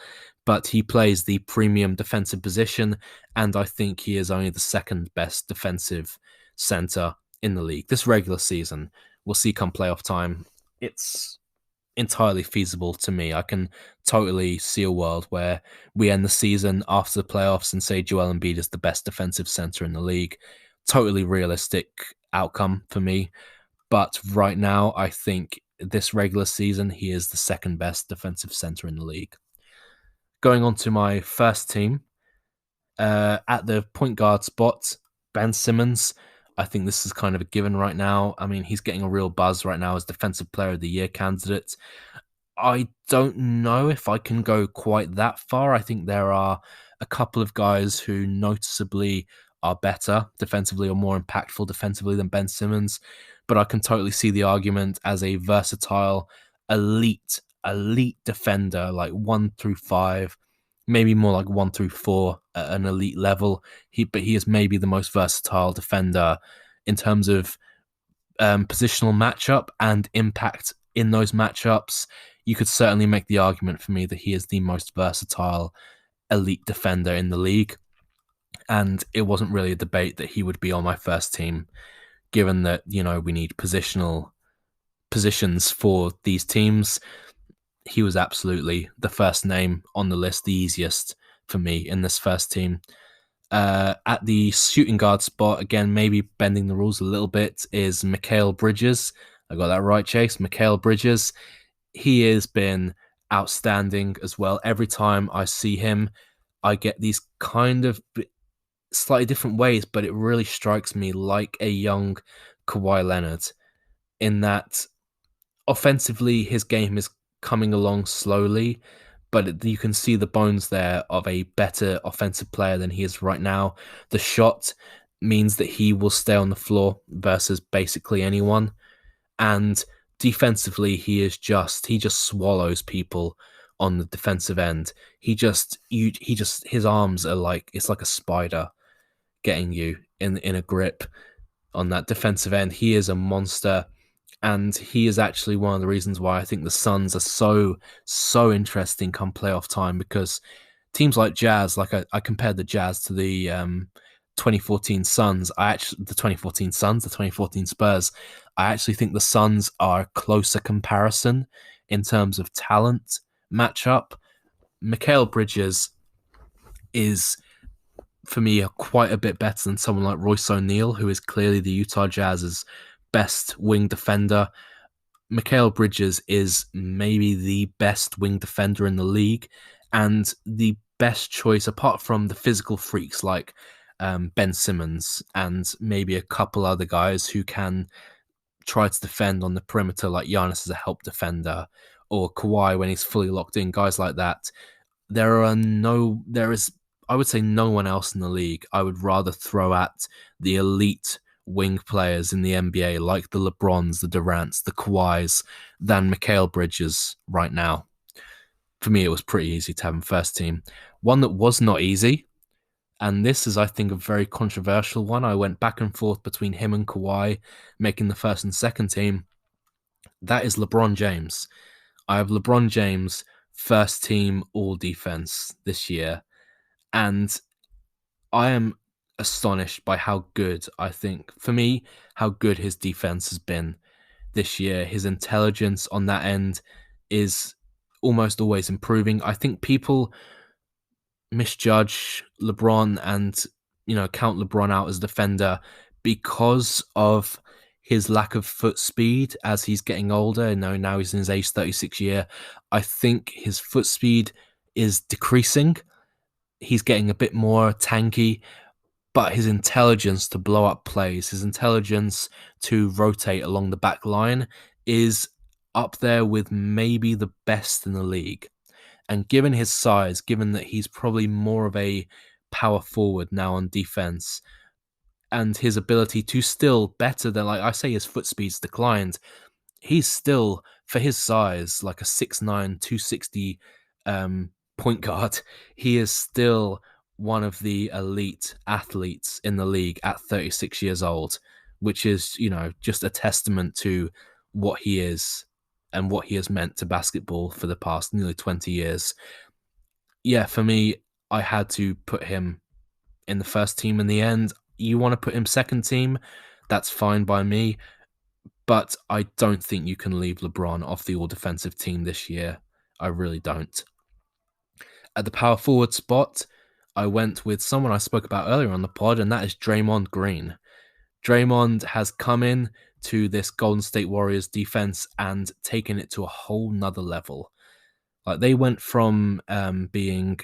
but he plays the premium defensive position, and I think he is only the second best defensive center in the league. This regular season, we'll see come playoff time, it's entirely feasible to me. I can totally see a world where we end the season after the playoffs and say Joel Embiid is the best defensive center in the league. Totally realistic outcome for me. But right now, I think this regular season, he is the second best defensive center in the league. Going on to my first team, at the point guard spot, Ben Simmons. I think this is kind of a given right now. I mean, he's getting a real buzz right now as Defensive Player of the Year candidate. I don't know if I can go quite that far. I think there are a couple of guys who noticeably are better defensively or more impactful defensively than Ben Simmons, but I can totally see the argument as a versatile, elite defender, like 1-5, maybe more like 1-4 at an elite level. But he is maybe the most versatile defender in terms of positional matchup and impact in those matchups. You could certainly make the argument for me that he is the most versatile elite defender in the league. And it wasn't really a debate that he would be on my first team, given that, we need positions for these teams. He was absolutely the first name on the list, the easiest for me in this first team. At the shooting guard spot, again, maybe bending the rules a little bit, is Mikhail Bridges. I got that right, Chase. Mikhail Bridges. He has been outstanding as well. Every time I see him, I get these kind of slightly different ways, but it really strikes me like a young Kawhi Leonard in that offensively his game is coming along slowly, but you can see the bones there of a better offensive player than he is right now. The shot means that he will stay on the floor versus basically anyone. And defensively, he just swallows people on the defensive end. His arms are like, it's like a spider getting you in a grip on that defensive end. He is a monster. And he is actually one of the reasons why I think the Suns are so interesting come playoff time, because teams like Jazz, like I compared the Jazz to the 2014 Suns. The 2014 Spurs. I actually think the Suns are a closer comparison in terms of talent matchup. Mikhail Bridges is, for me, quite a bit better than someone like Royce O'Neil, who is clearly the Utah Jazz's best wing defender. Mikhail Bridges is maybe the best wing defender in the league and the best choice apart from the physical freaks like Ben Simmons and maybe a couple other guys who can try to defend on the perimeter like Giannis as a help defender or Kawhi when he's fully locked in, guys like that. There is, I would say, no one else in the league I would rather throw at the elite wing players in the NBA, like the LeBrons, the Durants, the Kawhis, than Mikhail Bridges right now. For me, it was pretty easy to have him first team. One that was not easy, and this is, I think, a very controversial one. I went back and forth between him and Kawhi, making the first and second team. That is LeBron James. I have LeBron James first team all defense this year. And I am astonished by how good, I think, for me, how good his defense has been this year. His intelligence on that end is almost always improving. I think people misjudge LeBron and, count LeBron out as a defender because of his lack of foot speed as he's getting older. Now he's in his age 36 year. I think his foot speed is decreasing. He's getting a bit more tanky, but his intelligence to blow up plays, his intelligence to rotate along the back line is up there with maybe the best in the league. And given his size, given that he's probably more of a power forward now on defense, and his ability to still better than, like I say, his foot speed's declined, he's still, for his size, like a 6'9", 260 point guard. He is still one of the elite athletes in the league at 36 years old, which is, just a testament to what he is and what he has meant to basketball for the past nearly 20 years. Yeah, for me, I had to put him in the first team in the end. You want to put him second team, that's fine by me. But I don't think you can leave LeBron off the all-defensive team this year. I really don't. At the power forward spot, I went with someone I spoke about earlier on the pod, and that is Draymond Green. Draymond has come in to this Golden State Warriors defense and taken it to a whole nother level. Like, they went from being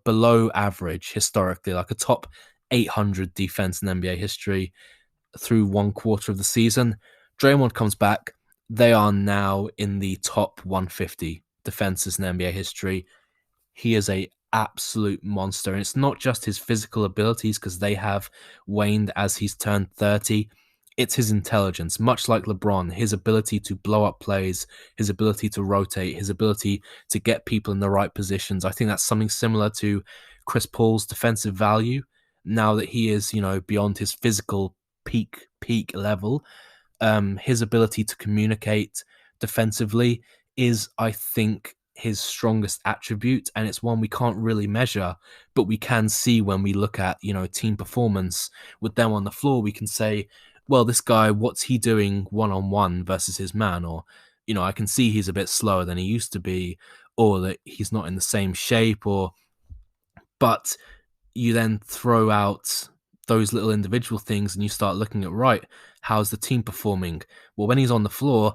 below average historically, like a top 800 defense in NBA history, through one quarter of the season. Draymond comes back. They are now in the top 150 defenses in NBA history. He is a absolute monster. And it's not just his physical abilities, because they have waned as he's turned 30. It's his intelligence, much like LeBron, his ability to blow up plays, his ability to rotate, his ability to get people in the right positions. I think that's something similar to Chris Paul's defensive value. Now that he is, beyond his physical peak level, his ability to communicate defensively is, I think, his strongest attribute, and it's one we can't really measure, but we can see when we look at, team performance with them on the floor. We can say, well, this guy, what's he doing one-on-one versus his man? Or, I can see he's a bit slower than he used to be, or that he's not in the same shape, but you then throw out those little individual things and you start looking at, right, how's the team performing? Well, when he's on the floor,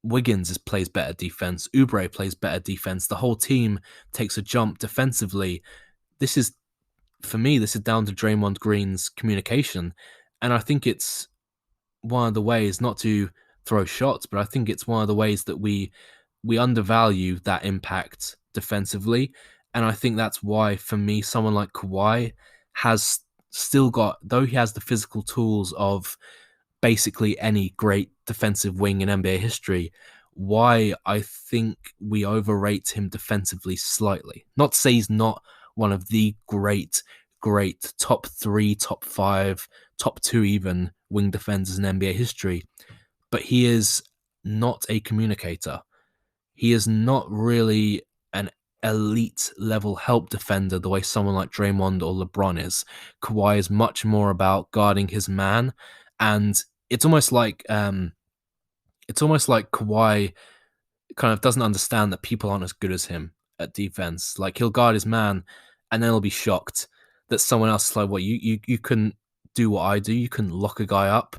Wiggins plays better defense. Oubre plays better defense. The whole team takes a jump defensively. For me, this is down to Draymond Green's communication. And I think it's one of the ways, not to throw shots, but I think it's one of the ways that we undervalue that impact defensively. And I think that's why, for me, someone like Kawhi has still got, though he has the physical tools of basically any great defensive wing in NBA history, why I think we overrate him defensively slightly. Not to say he's not one of the great top 3, top 5, top 2 even wing defenders in NBA history, but he is not a communicator. He is not really an elite level help defender the way someone like Draymond or LeBron is. Kawhi is much more about guarding his man, and it's almost like Kawhi kind of doesn't understand that people aren't as good as him at defense. Like, he'll guard his man, and then he'll be shocked that someone else is like, "What, you couldn't do what I do? You couldn't lock a guy up?"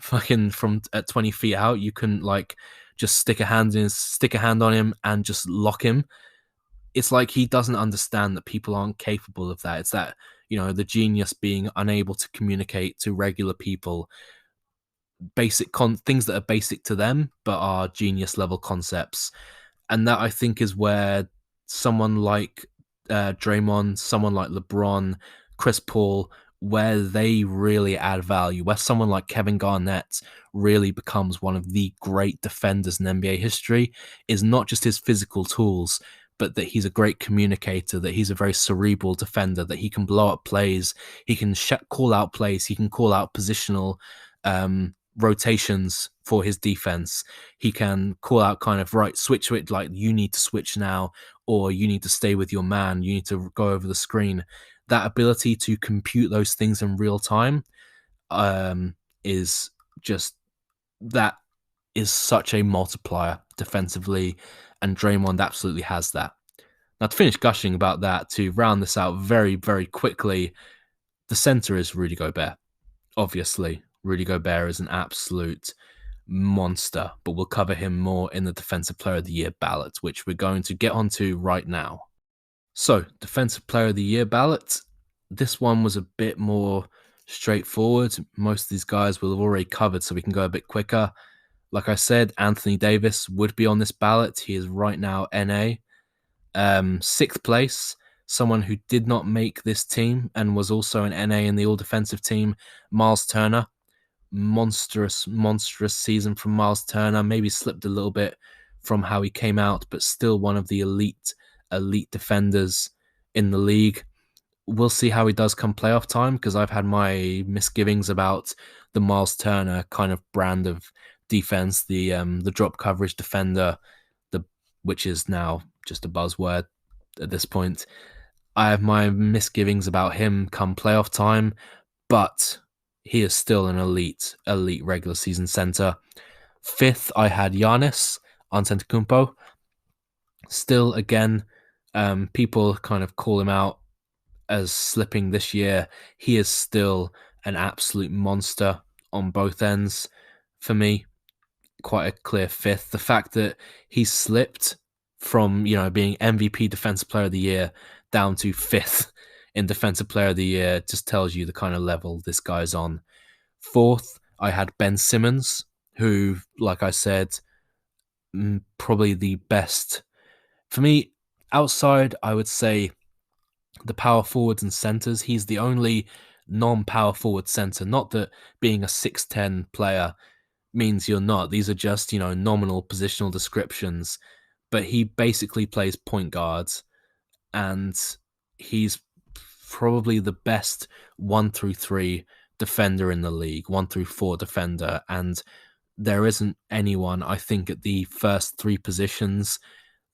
fucking from at 20 feet out, you couldn't like just stick a hand on him and just lock him. It's like he doesn't understand that people aren't capable of that. It's that, the genius being unable to communicate to regular people things that are basic to them but are genius level concepts. And that, I think, is where someone like Draymond, someone like LeBron, Chris Paul, where they really add value, where someone like Kevin Garnett really becomes one of the great defenders in NBA history, is not just his physical tools, but that he's a great communicator, that he's a very cerebral defender, that he can blow up plays, he can call out plays, he can call out positional rotations for his defense. He can call out kind of, right, switch it, like you need to switch now, or you need to stay with your man, you need to go over the screen. That ability to compute those things in real time is just, that is such a multiplier defensively, and Draymond absolutely has that. Now, to finish gushing about that, to round this out very, very quickly, the center is Rudy Gobert. Obviously, Rudy Gobert is an absolute monster, but we'll cover him more in the Defensive Player of the Year ballot, which we're going to get onto right now. So, Defensive Player of the Year ballot. This one was a bit more straightforward. Most of these guys we'll have already covered, so we can go a bit quicker. Like I said, Anthony Davis would be on this ballot. He is right now NA. Sixth place, someone who did not make this team and was also an NA in the all-defensive team, Miles Turner. Monstrous season from Miles Turner. Maybe slipped a little bit from how he came out, but still one of the elite defenders in the league. We'll see how he does come playoff time, because I've had my misgivings about the Miles Turner kind of brand of defense, the drop coverage defender, which is now just a buzzword at this point. I have my misgivings about him come playoff time, but he is still an elite regular season center. Fifth, I had Giannis Antetokounmpo. Still, again, people kind of call him out as slipping this year. He is still an absolute monster on both ends for me. Quite a clear fifth. The fact that he slipped from, being MVP Defensive Player of the Year down to fifth in Defensive Player of the Year just tells you the kind of level this guy's on. Fourth, I had Ben Simmons, who, like I said, probably the best. For me, outside, I would say the power forwards and centers, he's the only non-power forward center. Not that being a 6'10 player means you're not. These are just, nominal positional descriptions. But he basically plays point guards, and he's probably the best 1-3 defender in the league, 1-4 defender. And there isn't anyone, I think, at the first three positions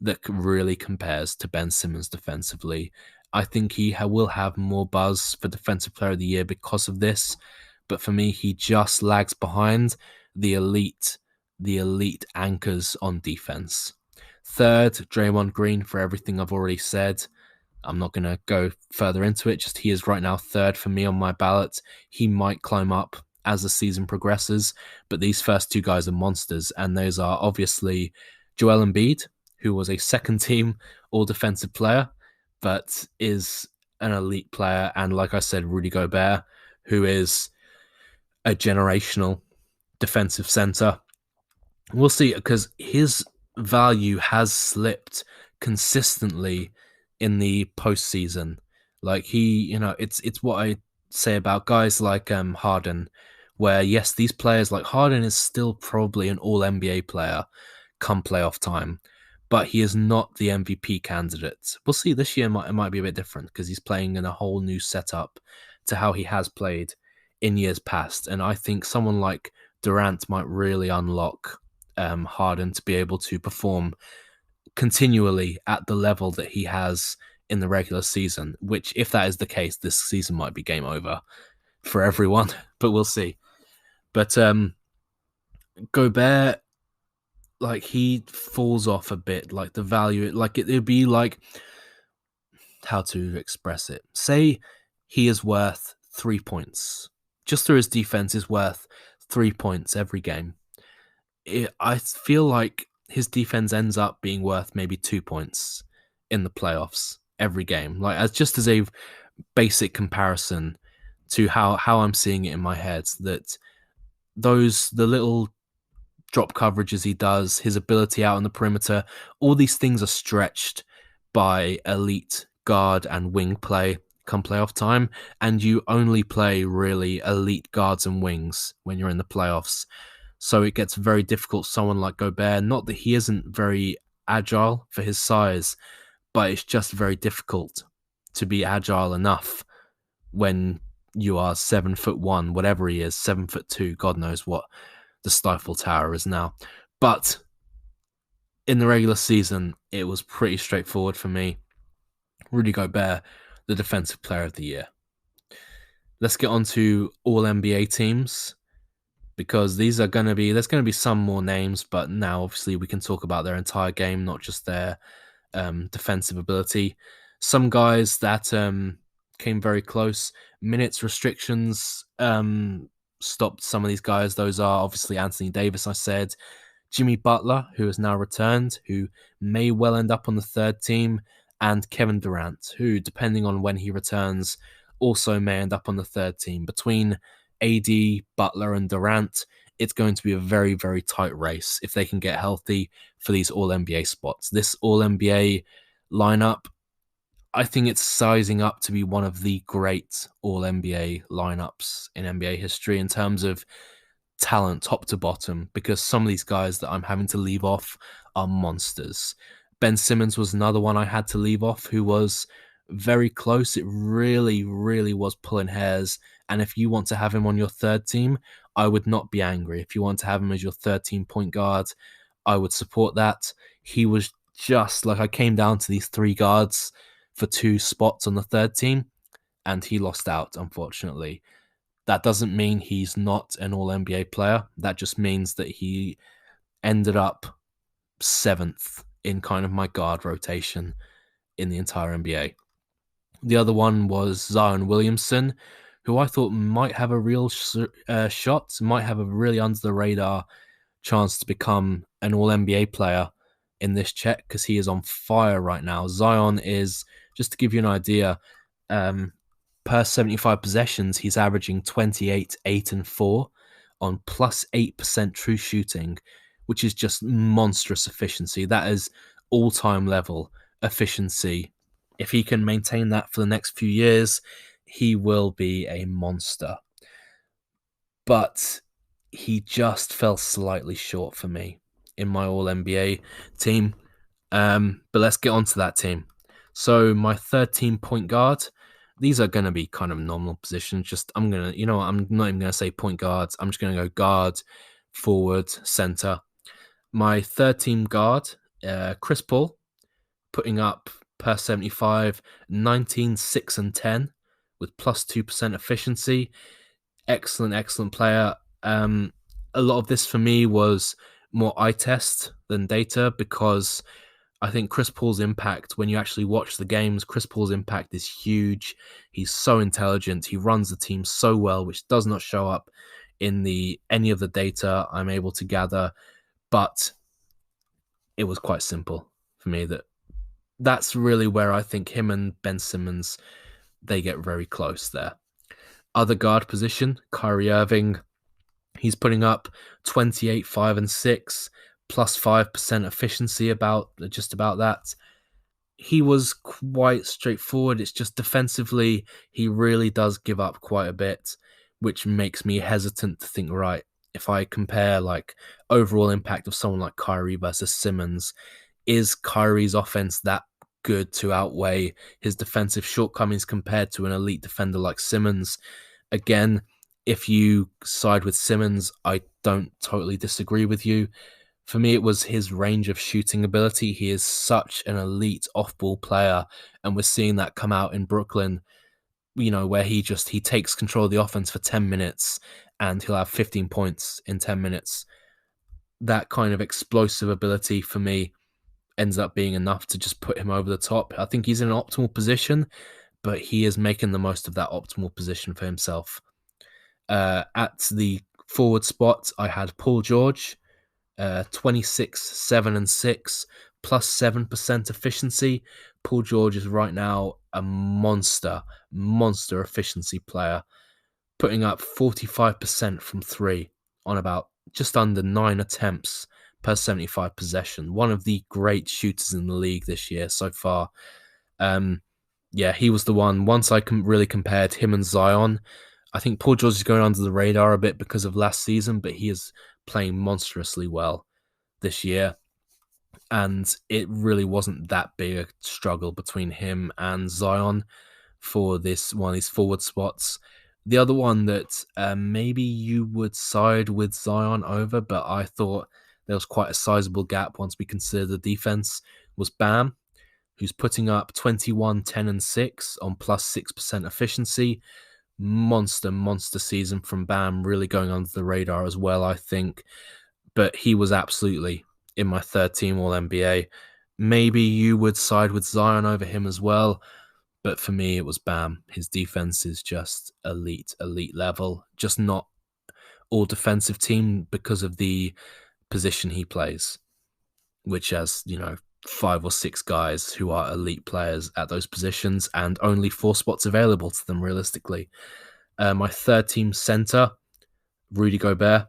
that really compares to Ben Simmons defensively. I think he will have more buzz for Defensive Player of the Year because of this. But for me, he just lags behind the elite anchors on defense. Third, Draymond Green, for everything I've already said. I'm not going to go further into it. Just he is right now third for me on my ballot. He might climb up as the season progresses, but these first two guys are monsters, and those are obviously Joel Embiid, who was a second-team all-defensive player, but is an elite player, and like I said, Rudy Gobert, who is a generational defensive center. We'll see, because his value has slipped consistently in the postseason. Like it's what I say about guys like Harden, where yes, these players like Harden is still probably an all NBA player come playoff time, but he is not the MVP candidate. We'll see this year, it might be a bit different because he's playing in a whole new setup to how he has played in years past. And I think someone like Durant might really unlock Harden to be able to perform continually at the level that he has in the regular season, which, if that is the case, this season might be game over for everyone, but we'll see. But Gobert, like, he falls off a bit, like the value, like it'd be like, how to express it? Say he is worth 3 points. Just through his defense is worth 3 points every game. I feel like his defense ends up being worth maybe 2 points in the playoffs every game. Like, as a basic comparison to how I'm seeing it in my head, that the little drop coverages he does, his ability out on the perimeter, all these things are stretched by elite guard and wing play come playoff time, and you only play really elite guards and wings when you're in the playoffs. So it gets very difficult. Someone like Gobert, not that he isn't very agile for his size, but it's just very difficult to be agile enough when you are 7'1", whatever he is, 7'2", God knows what the Stifle Tower is now. But in the regular season, it was pretty straightforward for me. Rudy Gobert, the Defensive Player of the Year. Let's get on to all NBA teams, because there's going to be some more names, but now obviously we can talk about their entire game, not just their defensive ability. Some guys that came very close. Minutes restrictions stopped some of these guys. Those are obviously Anthony Davis, I said, Jimmy Butler, who has now returned, who may well end up on the third team, and Kevin Durant, who, depending on when he returns, also may end up on the third team. Between AD, Butler, and Durant, it's going to be a very, very tight race if they can get healthy for these All-NBA spots. This All-NBA lineup, I think it's sizing up to be one of the great All-NBA lineups in NBA history in terms of talent top to bottom, because some of these guys that I'm having to leave off are monsters. Ben Simmons was another one I had to leave off, who was very close. It really, really was pulling hairs. And if you want to have him on your third team, I would not be angry. If you want to have him as your 13 point guard, I would support that. He was just like, I came down to these three guards for 2 spots on the third team, and he lost out, unfortunately. That doesn't mean he's not an All-NBA player. That just means that he ended up 7th in kind of my guard rotation in the entire NBA. The other one was Zion Williamson, who I thought might have a real shot, might have a really under-the-radar chance to become an All-NBA player in this check, because he is on fire right now. Zion is, just to give you an idea, per 75 possessions, he's averaging 28, 8, and 4 on plus 8% true shooting, which is just monstrous efficiency. That is all-time level efficiency. If he can maintain that for the next few years, he will be a monster. But he just fell slightly short for me in my All-NBA team. But let's get on to that team. So my 13 point guard, these are going to be kind of normal positions. I'm not even going to say point guards. I'm just going to go guard, forward, center. My third team guard, Chris Paul, putting up per 75, 19, 6, and 10 with plus 2% efficiency. Excellent player. A lot of this for me was more eye test than data, because I think Chris Paul's impact, when you actually watch the games, Chris Paul's impact is huge. He's so intelligent. He runs the team so well, which does not show up in any of the data I'm able to gather. But it was quite simple for me. That's really where I think him and Ben Simmons, they get very close there. Other guard position, Kyrie Irving, he's putting up 28, 5, and 6, plus 5% efficiency, just about that. He was quite straightforward. It's just defensively, he really does give up quite a bit, which makes me hesitant to think, right, if I compare like overall impact of someone like Kyrie versus Simmons, is Kyrie's offense that good to outweigh his defensive shortcomings compared to an elite defender like Simmons? Again, if you side with Simmons, I don't totally disagree with you. For me, it was his range of shooting ability. He is such an elite off-ball player, and we're seeing that come out in Brooklyn, where he takes control of the offense for 10 minutes and he'll have 15 points in 10 minutes. That kind of explosive ability for me ends up being enough to just put him over the top. I think he's in an optimal position, but he is making the most of that optimal position for himself. At the Forward spot, I had Paul George, 26, 7 and 6, plus 7% efficiency. Paul George is right now a monster efficiency player, putting up 45% from three on about just under 9 attempts per 75 possession. One of the great shooters in the league this year so far. Yeah, he was the one. Once I really compared him and Zion, I think Paul George is going under the radar a bit because of last season, but he is playing monstrously well this year. And it really wasn't that big a struggle between him and Zion for this one of these forward spots. The other one that maybe you would side with Zion over, but I thought there was quite a sizable gap once we consider the defense, was Bam, who's putting up 21, 10, and 6 on plus 6% efficiency. Monster season from Bam, really going under the radar as well, I think. But he was absolutely in my third team All-NBA. Maybe you would side with Zion over him as well, but for me, it was Bam. His defense is just elite level. Just not all defensive team because of the position he plays, which has, 5 or 6 guys who are elite players at those positions and only 4 spots available to them realistically. My third team center, Rudy Gobert.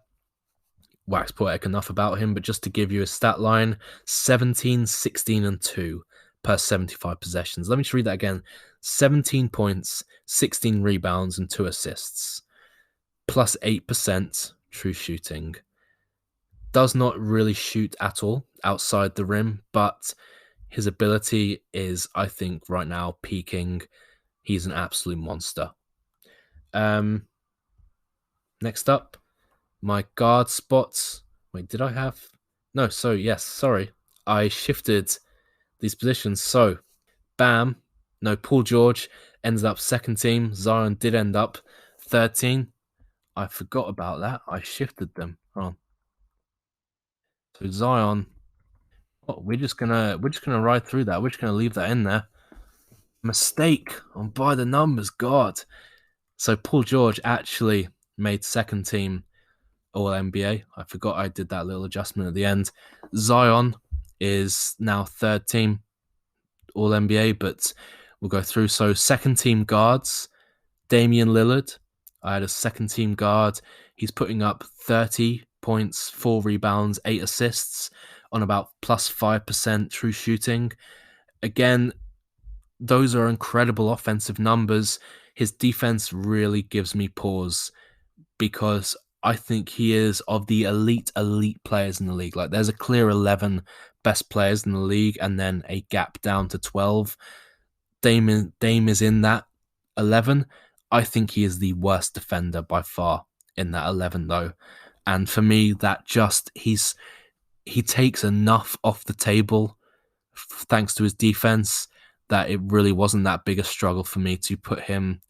Wax poetic enough about him, but just to give you a stat line, 17, 16, and 2 per 75 possessions. Let me just read that again. 17 points, 16 rebounds, and 2 assists. Plus 8% true shooting. Does not really shoot at all outside the rim, but his ability is, I think, right now peaking. He's an absolute monster. Next up, my guard spots. Wait, did I have? No, sorry. I shifted these positions. So, Bam, Paul George ends up second team. Zion did end up third team. I forgot about that. I shifted them. Oh. So Zion, we're just gonna ride through that. We're just gonna leave that in there. Mistake on by the numbers, God. So Paul George actually made second team All-NBA. I forgot I did that little adjustment at the end. Zion is now third team All-NBA, but we'll go through. So second team guards, Damian Lillard. I had a second team guard. He's putting up 30 points, 4 rebounds, 8 assists on about plus 5% true shooting. Again, those are incredible offensive numbers. His defense really gives me pause because I think he is of the elite players in the league. Like, there's a clear 11 best players in the league and then a gap down to 12. Dame is in that 11. I think he is the worst defender by far in that 11 though. And for me, that just, he takes enough off the table thanks to his defense that it really wasn't that big a struggle for me to put him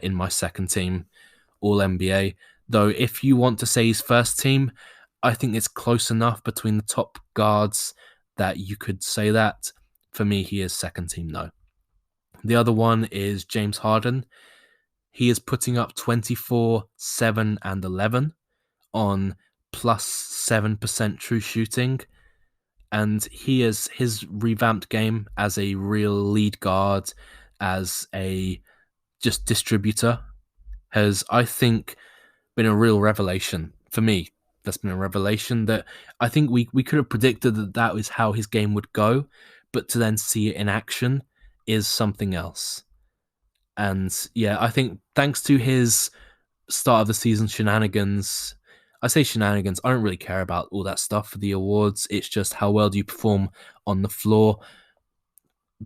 in my second team All-NBA. Though if you want to say his first team, I think it's close enough between the top guards that you could say that. For me, he is second team though. The other one is James Harden. He is putting up 24, 7, and 11 on plus 7% true shooting. And he is his revamped game as a real lead guard, as a just distributor, has, I think, been a real revelation for me. That's been a revelation that I think we could have predicted that was how his game would go, but to then see it in action is something else. And yeah, I think thanks to his start of the season shenanigans, I say shenanigans, I don't really care about all that stuff for the awards. It's just how well do you perform on the floor.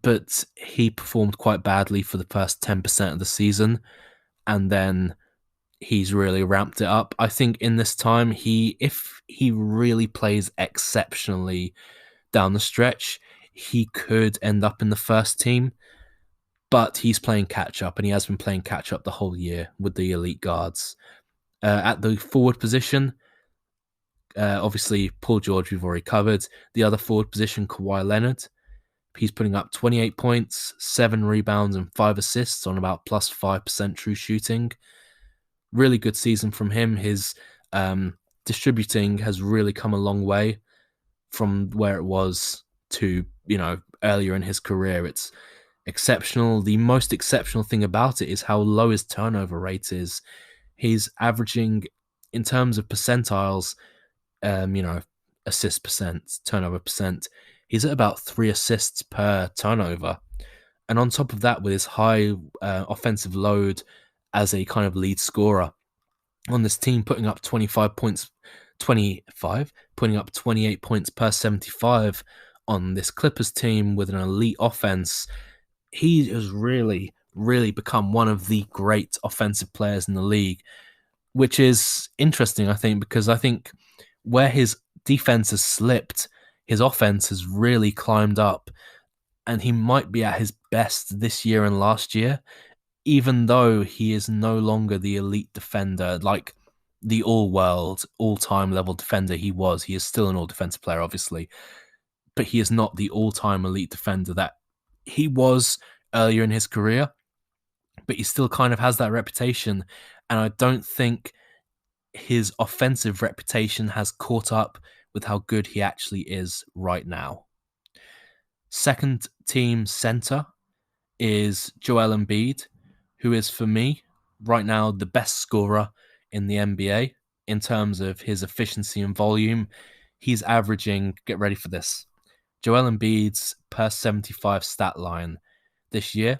But he performed quite badly for the first 10% of the season, and then he's really ramped it up. I think in this time, if he really plays exceptionally down the stretch, he could end up in the first team. But he's playing catch-up, and he has been playing catch-up the whole year with the elite guards. At the forward position, obviously, Paul George, we've already covered. The other forward position, Kawhi Leonard. He's putting up 28 points, 7 rebounds, and 5 assists on about plus 5% true shooting. Really good season from him. His Distributing has really come a long way from where it was to, earlier in his career. It's exceptional. The most exceptional thing about it is how low his turnover rate is. He's averaging, in terms of percentiles, assist percent, turnover percent, he's at about 3 assists per turnover. And on top of that, with his high offensive load as a kind of lead scorer on this team, putting up 25 points, 25, putting up 28 points per 75 on this Clippers team with an elite offense, he has really, really become one of the great offensive players in the league, which is interesting, I think, because I think where his defense has slipped, his offense has really climbed up, and he might be at his best this year and last year, even though he is no longer the elite defender, like the all-world, all-time level defender he was. He is still an all-defensive player, obviously, but he is not the all-time elite defender that he was earlier in his career, but he still kind of has that reputation, and I don't think his offensive reputation has caught up with how good he actually is right now. Second team center is Joel Embiid, who is, for me, right now the best scorer in the NBA in terms of his efficiency and volume. He's averaging, get ready for this, Joel Embiid's per 75 stat line this year,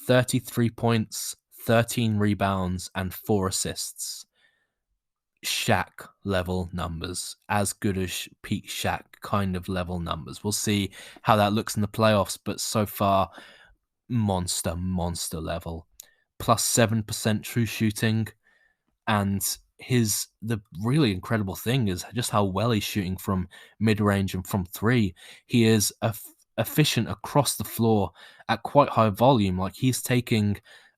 33 points, 13 rebounds, and 4 assists. Shaq level numbers, as good as peak Shaq kind of level numbers. We'll see how that looks in the playoffs, but so far, monster level. Plus 7% true shooting, and the really incredible thing is just how well he's shooting from mid-range and from three. He is efficient across the floor at quite high volume. Like, he's taking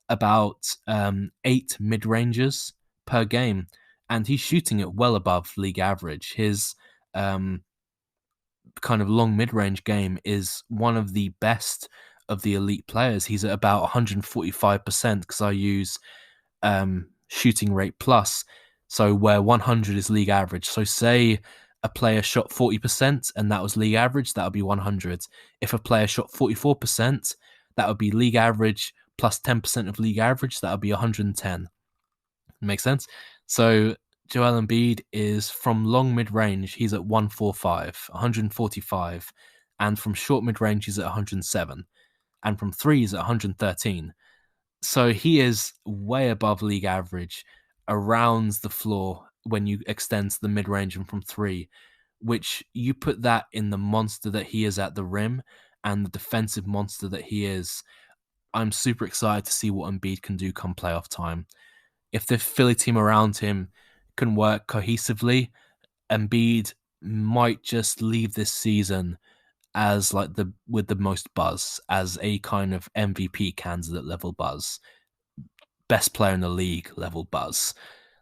about 8 mid-ranges per game, and he's shooting it well above league average. His kind of long mid-range game is one of the best of the elite players. He's at about 145% because I use shooting rate plus. So where 100 is league average. So say a player shot 40% and that was league average, that would be 100. If a player shot 44%, that would be league average plus 10% of league average, that would be 110. Makes sense? So Joel Embiid is from long mid-range, he's at 145, and from short mid-range, he's at 107, and from three, he's at 113. So he is way above league average around the floor when you extend to the mid-range and from three, which you put that in the monster that he is at the rim and the defensive monster that he is. I'm super excited to see what Embiid can do come playoff time. If the Philly team around him can work cohesively, Embiid might just leave this season as with the most buzz, as a kind of MVP candidate level buzz, best player in the league level buzz.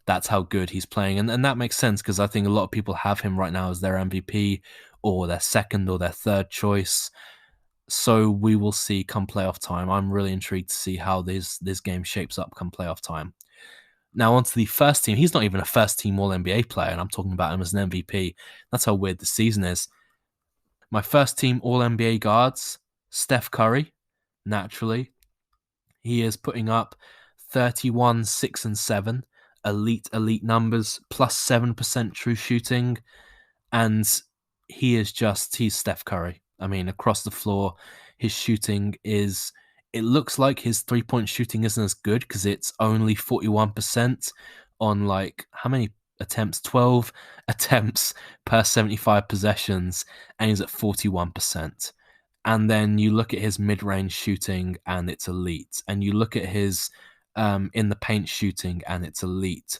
That's how good he's playing, and that makes sense because I think a lot of people have him right now as their MVP or their second or their third choice. So we will see come playoff time. I'm really intrigued to see how this game shapes up come playoff time. Now onto the first team. He's not even a first team All-NBA player, and I'm talking about him as an MVP. That's how weird the season is. My first team All-NBA guards, Steph Curry, naturally. He is putting up 31, 6, and 7. Elite numbers, plus 7% true shooting. And he's Steph Curry. I mean, across the floor, his shooting is... It looks like his three-point shooting isn't as good because it's only 41% on, how many attempts? 12 attempts per 75 possessions, and he's at 41%. And then you look at his mid-range shooting, and it's elite. And you look at his in the paint shooting, and it's elite.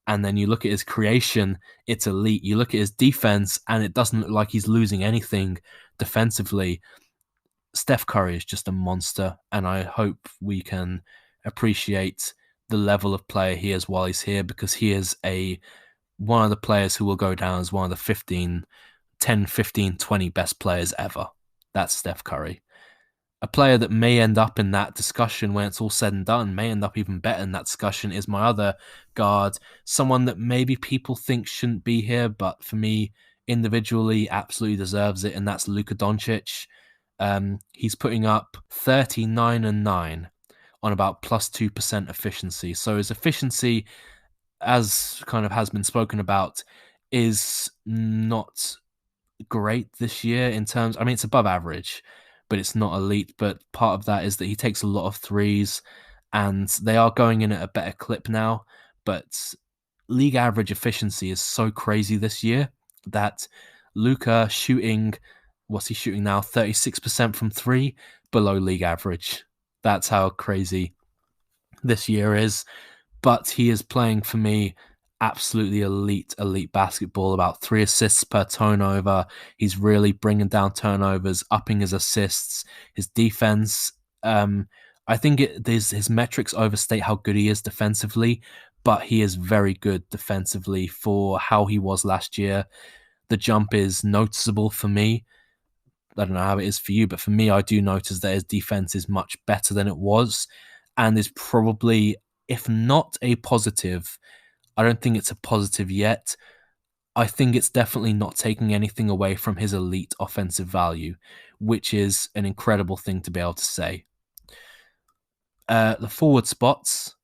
And then you look at his creation, it's elite. You look at his defense, and it doesn't look like he's losing anything defensively. Steph Curry is just a monster, and I hope we can appreciate the level of player he is while he's here, because he is one of the players who will go down as one of the 10, 15, 20 best players ever. That's Steph Curry. A player that may end up in that discussion when it's all said and done, may end up even better in that discussion, is my other guard. Someone that maybe people think shouldn't be here, but for me, individually, absolutely deserves it, and that's Luca Doncic. He's putting up 39-9 on about plus 2% efficiency. So his efficiency, as kind of has been spoken about, is not great this year in terms, I mean, it's above average, but it's not elite. But part of that is that he takes a lot of threes, and they are going in at a better clip now. But league average efficiency is so crazy this year that Luka shooting, what's he shooting now? 36% from three, below league average. That's how crazy this year is. But he is playing, for me, absolutely elite basketball. About 3 assists per turnover. He's really bringing down turnovers, upping his assists, his defense. I think his metrics overstate how good he is defensively, but he is very good defensively for how he was last year. The jump is noticeable for me. I don't know how it is for you, but for me, I do notice that his defense is much better than it was, and is probably, if not a positive, I don't think it's a positive yet. I think it's definitely not taking anything away from his elite offensive value, which is an incredible thing to be able to say. The forward spots,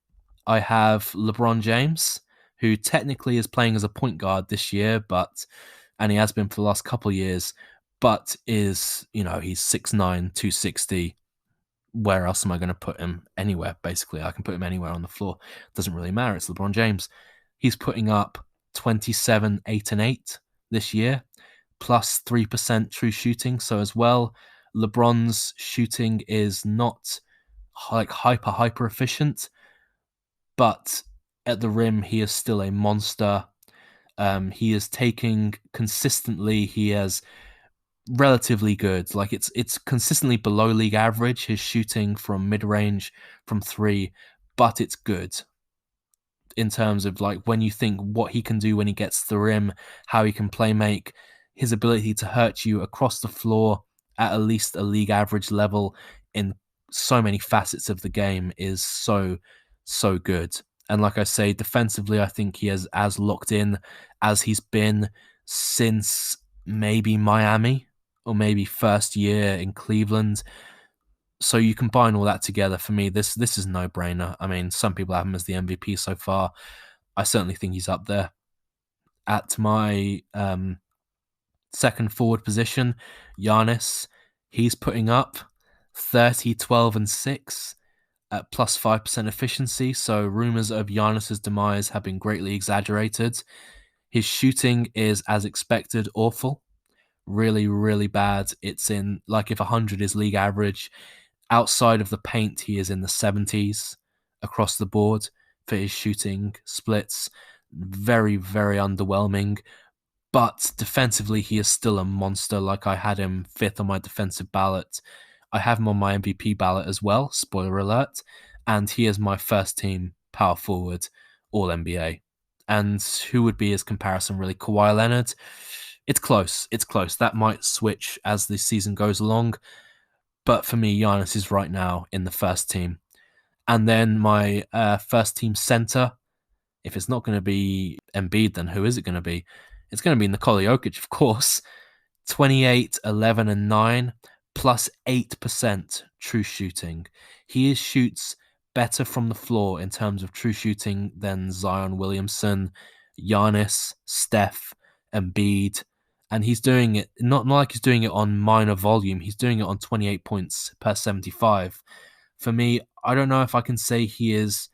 I have LeBron James, who technically is playing as a point guard this year, and he has been for the last couple of years, but is, he's 6'9", 260. Where else am I going to put him? Anywhere, basically. I can put him anywhere on the floor. Doesn't really matter. It's LeBron James. He's putting up 27, 8, and 8 this year, plus 3% true shooting. So as well, LeBron's shooting is not like hyper efficient, but at the rim, he is still a monster. He is taking consistently. He has relatively good. Like it's consistently below league average, his shooting from mid-range from three, but it's good in terms of like when you think what he can do when he gets to the rim, how he can play make, his ability to hurt you across the floor at least a league average level in so many facets of the game is so good. And like I say, defensively, I think he is as locked in as he's been since maybe Miami, or maybe first year in Cleveland. So you combine all that together, for me, this is no brainer. I mean, some people have him as the MVP so far. I certainly think he's up there. At my second forward position, Giannis, he's putting up 30, 12, and 6 at plus 5% efficiency. So rumors of Giannis's demise have been greatly exaggerated. His shooting is, as expected, awful. Really, really bad. It's in, like, if 100 is league average, outside of the paint, he is in the 70s across the board for his shooting splits. Very, very underwhelming. But defensively, he is still a monster. Like, I had him 5th on my defensive ballot. I have him on my MVP ballot as well, spoiler alert. And he is my first team power forward, all NBA. And who would be his comparison, really? Kawhi Leonard? It's close. That might switch as the season goes along. But for me, Giannis is right now in the first team. And then my first team center, if it's not going to be Embiid, then who is it going to be? It's going to be Nicole Yokic, of course. 28, 11, and 9, plus 8% true shooting. He shoots better from the floor in terms of true shooting than Zion Williamson, Giannis, Steph, Embiid. And he's doing it, not like he's doing it on minor volume, he's doing it on 28 points per 75. For me, I don't know if I can say he is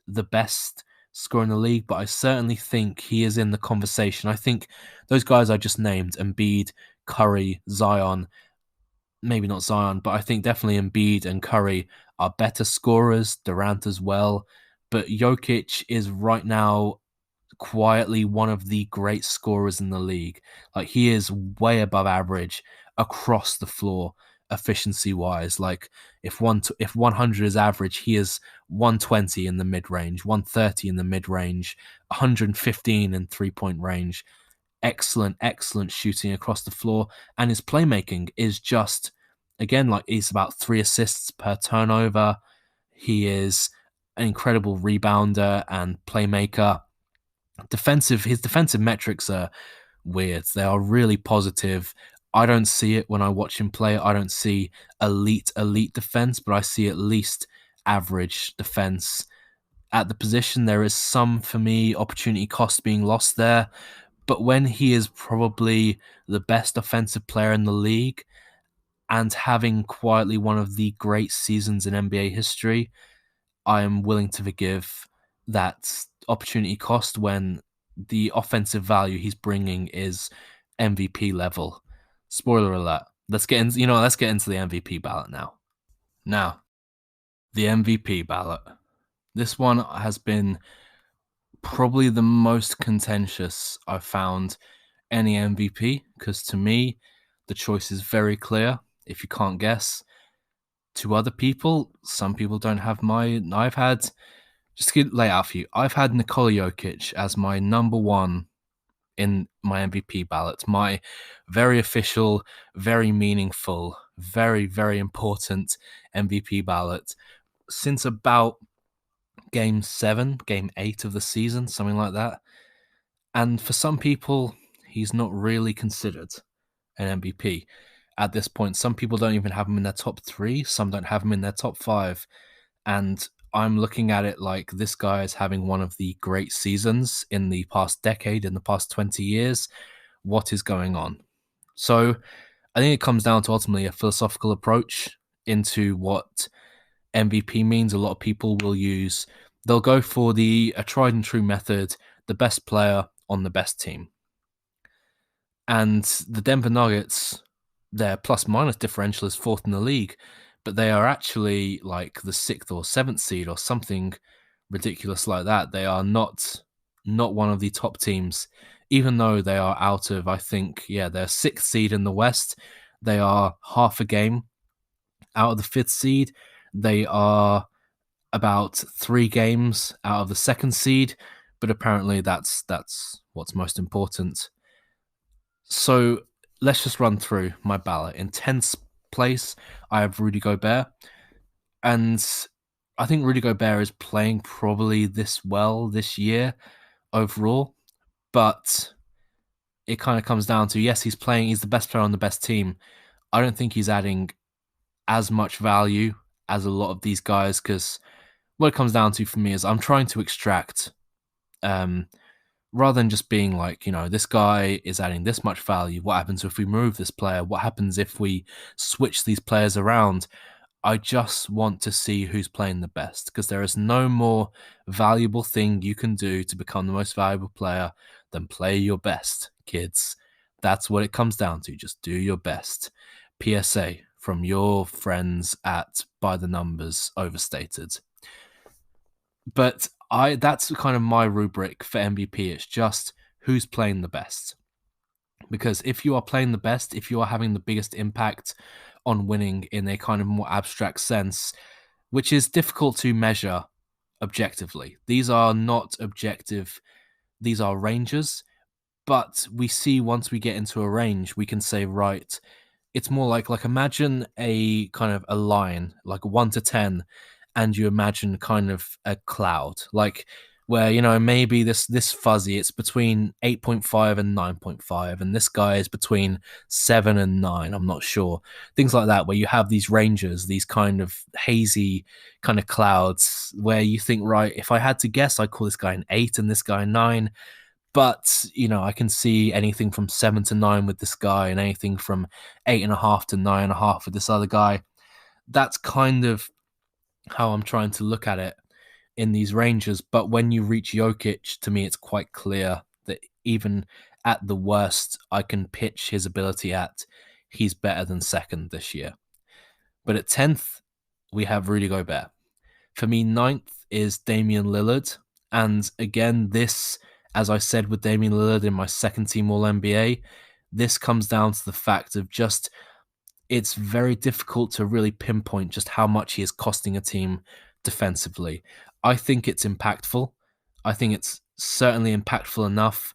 the best scorer in the league, but I certainly think he is in the conversation. I think those guys I just named, Embiid, Curry, Zion, maybe not Zion, but I think definitely Embiid and Curry are better scorers, Durant as well. But Jokic is right now quietly one of the great scorers in the league. Like, he is way above average across the floor efficiency wise. Like, if 100 is average, he is 120 in the mid-range, 130 in the mid-range, 115 in three-point range. Excellent shooting across the floor, and his playmaking is just again, like he's about 3 assists per turnover. He is an incredible rebounder and playmaker. His defensive metrics are weird. They are really positive. I don't see it when I watch him play. I don't see elite defense, but I see at least average defense. At the position, there is some, for me, opportunity cost being lost there. But when he is probably the best offensive player in the league and having quietly one of the great seasons in NBA history, I am willing to forgive that opportunity cost when the offensive value he's bringing is MVP level. Spoiler alert. Let's get into the MVP ballot now. Now, the MVP ballot. This one has been probably the most contentious I've found any MVP, because to me, the choice is very clear. If you can't guess, to other people, some people don't have just to lay out for you, I've had Nicole Yokic as my number one in my MVP ballot. My very official, very meaningful, very, very important MVP ballot since about game 8 of the season, something like that. And for some people, he's not really considered an MVP at this point. Some people don't even have him in their top 3. Some don't have him in their top 5. And I'm looking at it like this guy is having one of the great seasons in the past decade, in the past 20 years. What is going on? So I think it comes down to ultimately a philosophical approach into what MVP means. A lot of people they'll go for a tried and true method, the best player on the best team. And the Denver Nuggets, their plus-minus differential is 4th in the league, but they are actually like the 6th or 7th seed or something ridiculous like that. They are not one of the top teams, even though they are out of, I think, they're 6th seed in the West. They are half a game out of the 5th seed. They are about 3 games out of the 2nd seed, but apparently that's what's most important. So let's just run through my ballot. In 10th place, I have Rudy Gobert. And I think Rudy Gobert is playing probably this well this year overall. But it kind of comes down to, yes, he's the best player on the best team. I don't think he's adding as much value as a lot of these guys, because what it comes down to for me is I'm trying to extract rather than just being like, this guy is adding this much value. What happens if we move this player? What happens if we switch these players around? I just want to see who's playing the best, because there is no more valuable thing you can do to become the most valuable player than play your best, kids. That's what it comes down to. Just do your best. PSA from your friends at By the Numbers Overstated. But that's kind of my rubric for MVP. It's just who's playing the best. Because if you are playing the best, if you are having the biggest impact on winning in a kind of more abstract sense, which is difficult to measure objectively. These are not objective, these are ranges. But we see once we get into a range, we can say, right, it's more like imagine a kind of a line, like 1 to 10, and you imagine kind of a cloud, like where, maybe this fuzzy, it's between 8.5 and 9.5, and this guy is between 7 and 9, I'm not sure. Things like that, where you have these ranges, these kind of hazy kind of clouds, where you think, right, if I had to guess, I'd call this guy an 8 and this guy a 9. But, I can see anything from 7 to 9 with this guy and anything from 8.5 to 9.5 with this other guy. That's kind of how I'm trying to look at it in these ranges. But when you reach Jokic, to me, it's quite clear that even at the worst I can pitch his ability at, he's better than 2nd this year. But at 10th, we have Rudy Gobert. For me, 9th is Damian Lillard. And again, this, as I said with Damian Lillard in my 2nd team All-NBA, this comes down to the fact of just, it's very difficult to really pinpoint just how much he is costing a team defensively. I think it's impactful. I think it's certainly impactful enough.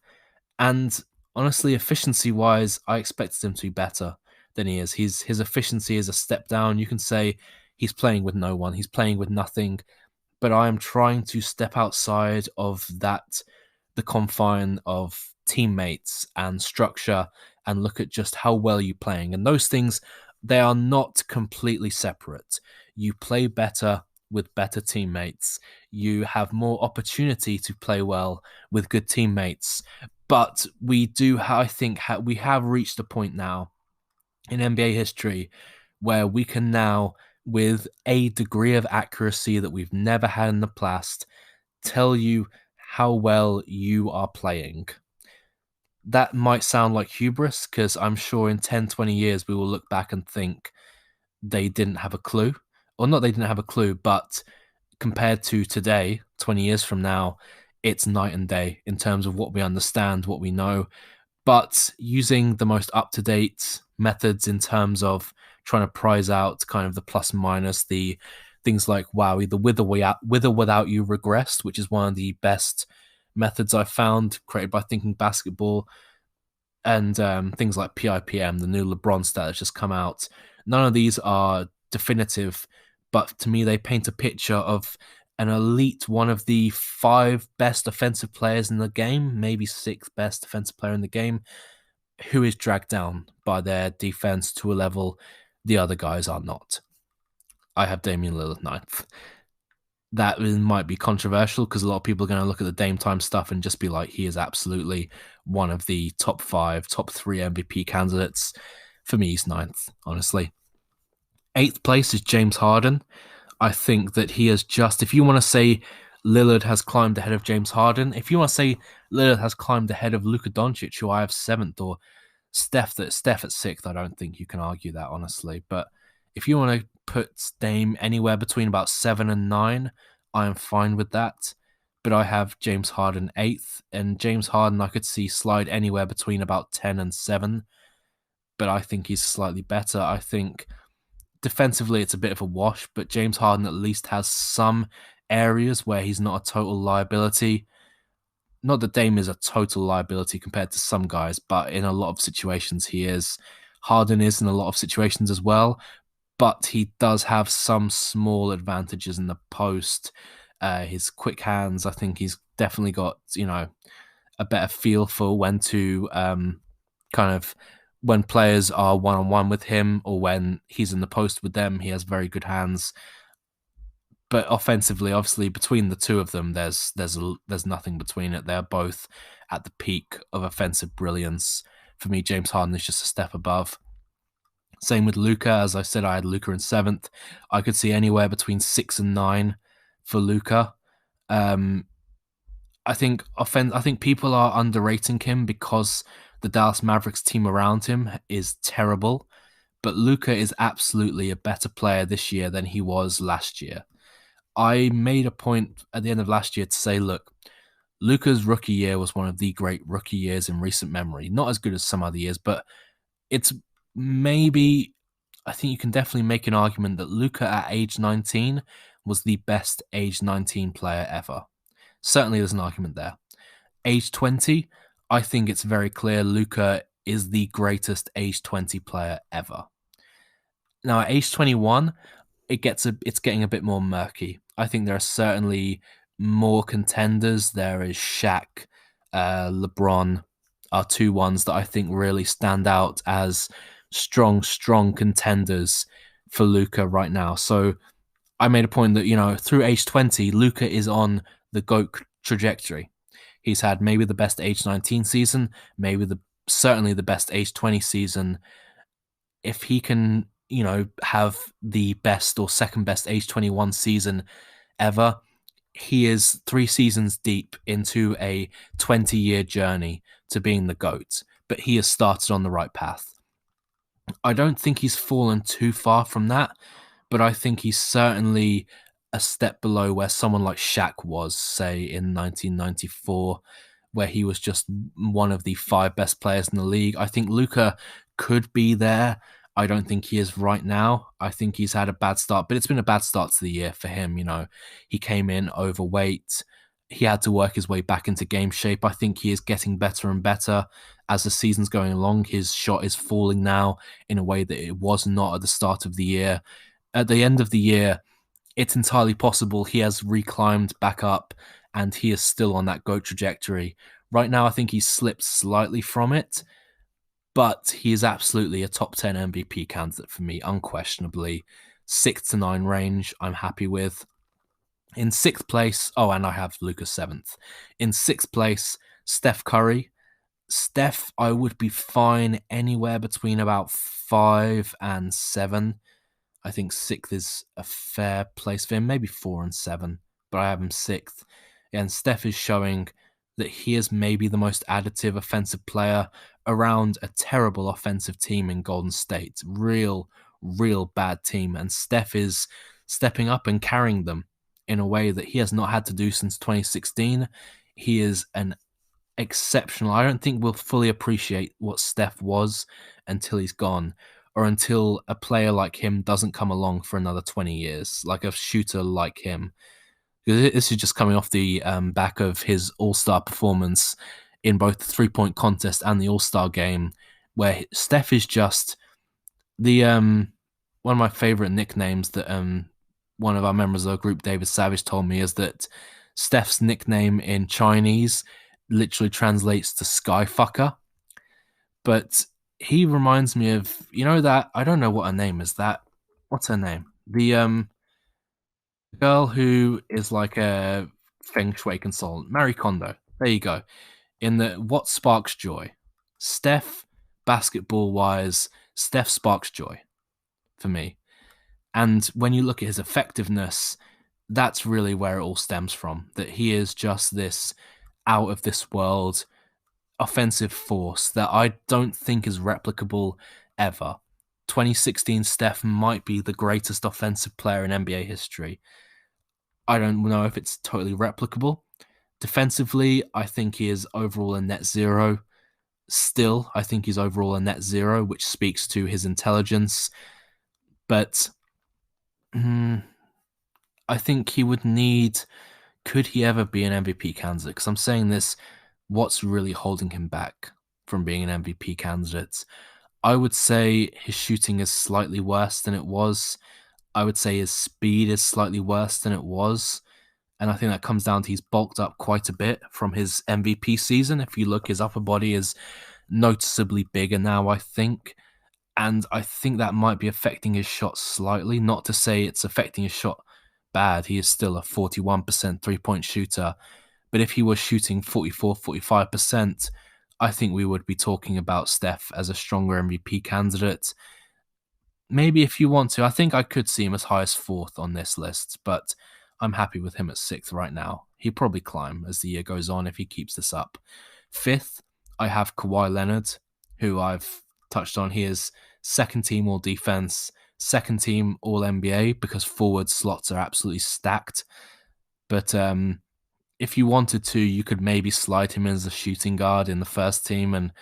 And honestly, efficiency-wise, I expected him to be better than he is. His efficiency is a step down. You can say he's playing with no one. He's playing with nothing. But I am trying to step outside of that, the confine of teammates and structure, and look at just how well you're playing. And those things, they are not completely separate. You play better with better teammates. You have more opportunity to play well with good teammates. But we do, I think, we have reached a point now in NBA history where we can now, with a degree of accuracy that we've never had in the past, tell you how well you are playing. That might sound like hubris, because I'm sure in 10, 20 years we will look back and think they didn't have a clue. Or not they didn't have a clue, but compared to today, 20 years from now, it's night and day in terms of what we understand, what we know. But using the most up-to-date methods in terms of trying to prize out kind of the plus minus, the things like WOWY, the with or without you regressed, which is one of the best methods I've found created by Thinking Basketball, and things like PIPM, the new LeBron stat that's just come out. None of these are definitive, but to me they paint a picture of an elite, one of the 5 best offensive players in the game, maybe 6th best defensive player in the game, who is dragged down by their defense to a level the other guys are not. I have Damien Lillard 9th. That might be controversial because a lot of people are going to look at the Dame time stuff and just be like, he is absolutely one of the top 5, top 3 MVP candidates. For me, he's 9th, honestly. 8th place is James Harden. I think that he has just, if you want to say Lillard has climbed ahead of James Harden, if you want to say Lillard has climbed ahead of Luca Doncic, who I have 7th, or Steph at 6th, I don't think you can argue that, honestly. But if you want to put Dame anywhere between about 7 and 9, I am fine with that. But I have James Harden 8th, and James Harden I could see slide anywhere between about 10 and 7. But I think he's slightly better. I think defensively it's a bit of a wash, but James Harden at least has some areas where he's not a total liability. Not that Dame is a total liability compared to some guys, but in a lot of situations he is. Harden is in a lot of situations as well, but he does have some small advantages in the post. His quick hands, I think he's definitely got, a better feel for when to when players are one-on-one with him or when he's in the post with them. He has very good hands. But offensively, obviously, between the two of them, there's nothing between it. They're both at the peak of offensive brilliance. For me, James Harden is just a step above. Same with Luca. As I said, I had Luca in 7th. I could see anywhere between 6 and 9 for Luca. I think people are underrating him because the Dallas Mavericks team around him is terrible. But Luca is absolutely a better player this year than he was last year. I made a point at the end of last year to say, look, Luca's rookie year was one of the great rookie years in recent memory. Not as good as some other years, but it's maybe, I think you can definitely make an argument that Luca at age 19 was the best age 19 player ever. Certainly there's an argument there. Age 20, I think it's very clear Luca is the greatest age 20 player ever. Now at age 21, it's getting a bit more murky. I think there are certainly more contenders. There is Shaq, LeBron are 2 ones that I think really stand out as strong contenders for Luca right now. So I made a point that, through age 20, Luca is on the GOAT trajectory. He's had maybe the best age 19 season, certainly the best age 20 season. If he can, have the best or second best age 21 season ever, he is 3 seasons deep into a 20-year journey to being the GOAT, but he has started on the right path. I don't think he's fallen too far from that, but I think he's certainly a step below where someone like Shaq was, say, in 1994, where he was just one of the 5 best players in the league. I think Luca could be there. I don't think he is right now. I think he's had a bad start, but it's been a bad start to the year for him. He came in overweight. He had to work his way back into game shape. I think he is getting better and better as the season's going along, his shot is falling now in a way that it was not at the start of the year. At the end of the year, it's entirely possible he has reclimbed back up and he is still on that GOAT trajectory. Right now, I think he's slipped slightly from it, but he is absolutely a top 10 MVP candidate for me, unquestionably. 6 to 9 range, I'm happy with. In sixth place, and I have Luca seventh. In sixth place, Steph Curry. Steph, I would be fine anywhere between about 5 and 7. I think sixth is a fair place for him, maybe 4 and 7, but I have him sixth. And Steph is showing that he is maybe the most additive offensive player around a terrible offensive team in Golden State. Real bad team. And Steph is stepping up and carrying them in a way that he has not had to do since 2016. He is an exceptional. I don't think we'll fully appreciate what Steph was until he's gone, or until a player like him doesn't come along for another 20 years, like a shooter like him. This is just coming off the back of his All-Star performance in both the three-point contest and the All-Star game, where Steph is just the one of my favorite nicknames that one of our members of the group, David Savage, told me is that Steph's nickname in Chinese literally translates to Skyfucker. But he reminds me of, that, I don't know what her name is. What's her name? The girl who is like a feng shui consultant, Marie Kondo. There you go. In the What Sparks Joy? Steph, basketball-wise, Steph sparks joy for me. And when you look at his effectiveness, that's really where it all stems from. That he is just this out-of-this-world offensive force that I don't think is replicable ever. 2016 Steph might be the greatest offensive player in NBA history. I don't know if it's totally replicable. Defensively, I think he is overall a net zero. Still, I think he's overall a net zero, which speaks to his intelligence. But I think he would need... Could he ever be an MVP candidate? Because I'm saying this, what's really holding him back from being an MVP candidate? I would say his shooting is slightly worse than it was. I would say his speed is slightly worse than it was. And I think that comes down to he's bulked up quite a bit from his MVP season. If you look, his upper body is noticeably bigger now, I think. And I think that might be affecting his shot slightly. Not to say it's affecting his shot bad. He is still a 41% three-point shooter. But if he was shooting 44, 45%, I think we would be talking about Steph as a stronger MVP candidate. Maybe if you want to, I think I could see him as high as 4th on this list, but I'm happy with him at 6th right now. He'll probably climb as the year goes on if he keeps this up. 5th, I have Kawhi Leonard, who I've touched on. He is second team all defense, second team all NBA, because forward slots are absolutely stacked. But if you wanted to, you could maybe slide him in as a shooting guard in the first team, and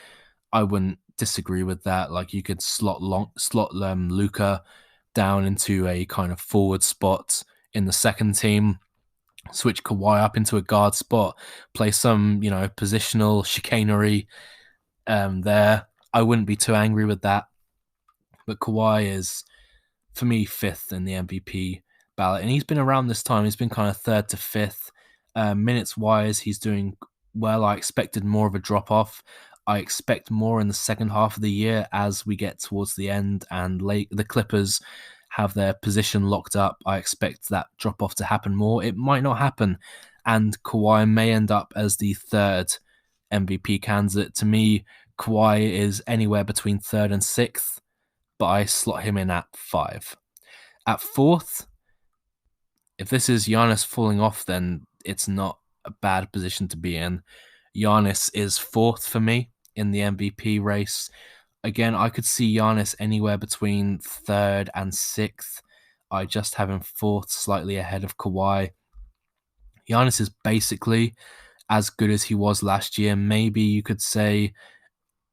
I wouldn't disagree with that. Like, you could slot Luca down into a kind of forward spot in the second team, switch Kawhi up into a guard spot, play some, positional chicanery there. I wouldn't be too angry with that. But Kawhi is, for me, 5th in the MVP ballot. And he's been around this time. He's been kind of 3rd to 5th. Minutes-wise, he's doing well. I expected more of a drop-off. I expect more in the second half of the year as we get towards the end and the Clippers have their position locked up. I expect that drop-off to happen more. It might not happen, and Kawhi may end up as the 3rd MVP candidate. To me, Kawhi is anywhere between 3rd and 6th, but I slot him in at 5. At 4th, if this is Giannis falling off, then it's not a bad position to be in. Giannis is 4th for me in the MVP race. Again, I could see Giannis anywhere between 3rd and 6th. I just have him 4th, slightly ahead of Kawhi. Giannis is basically as good as he was last year. Maybe you could say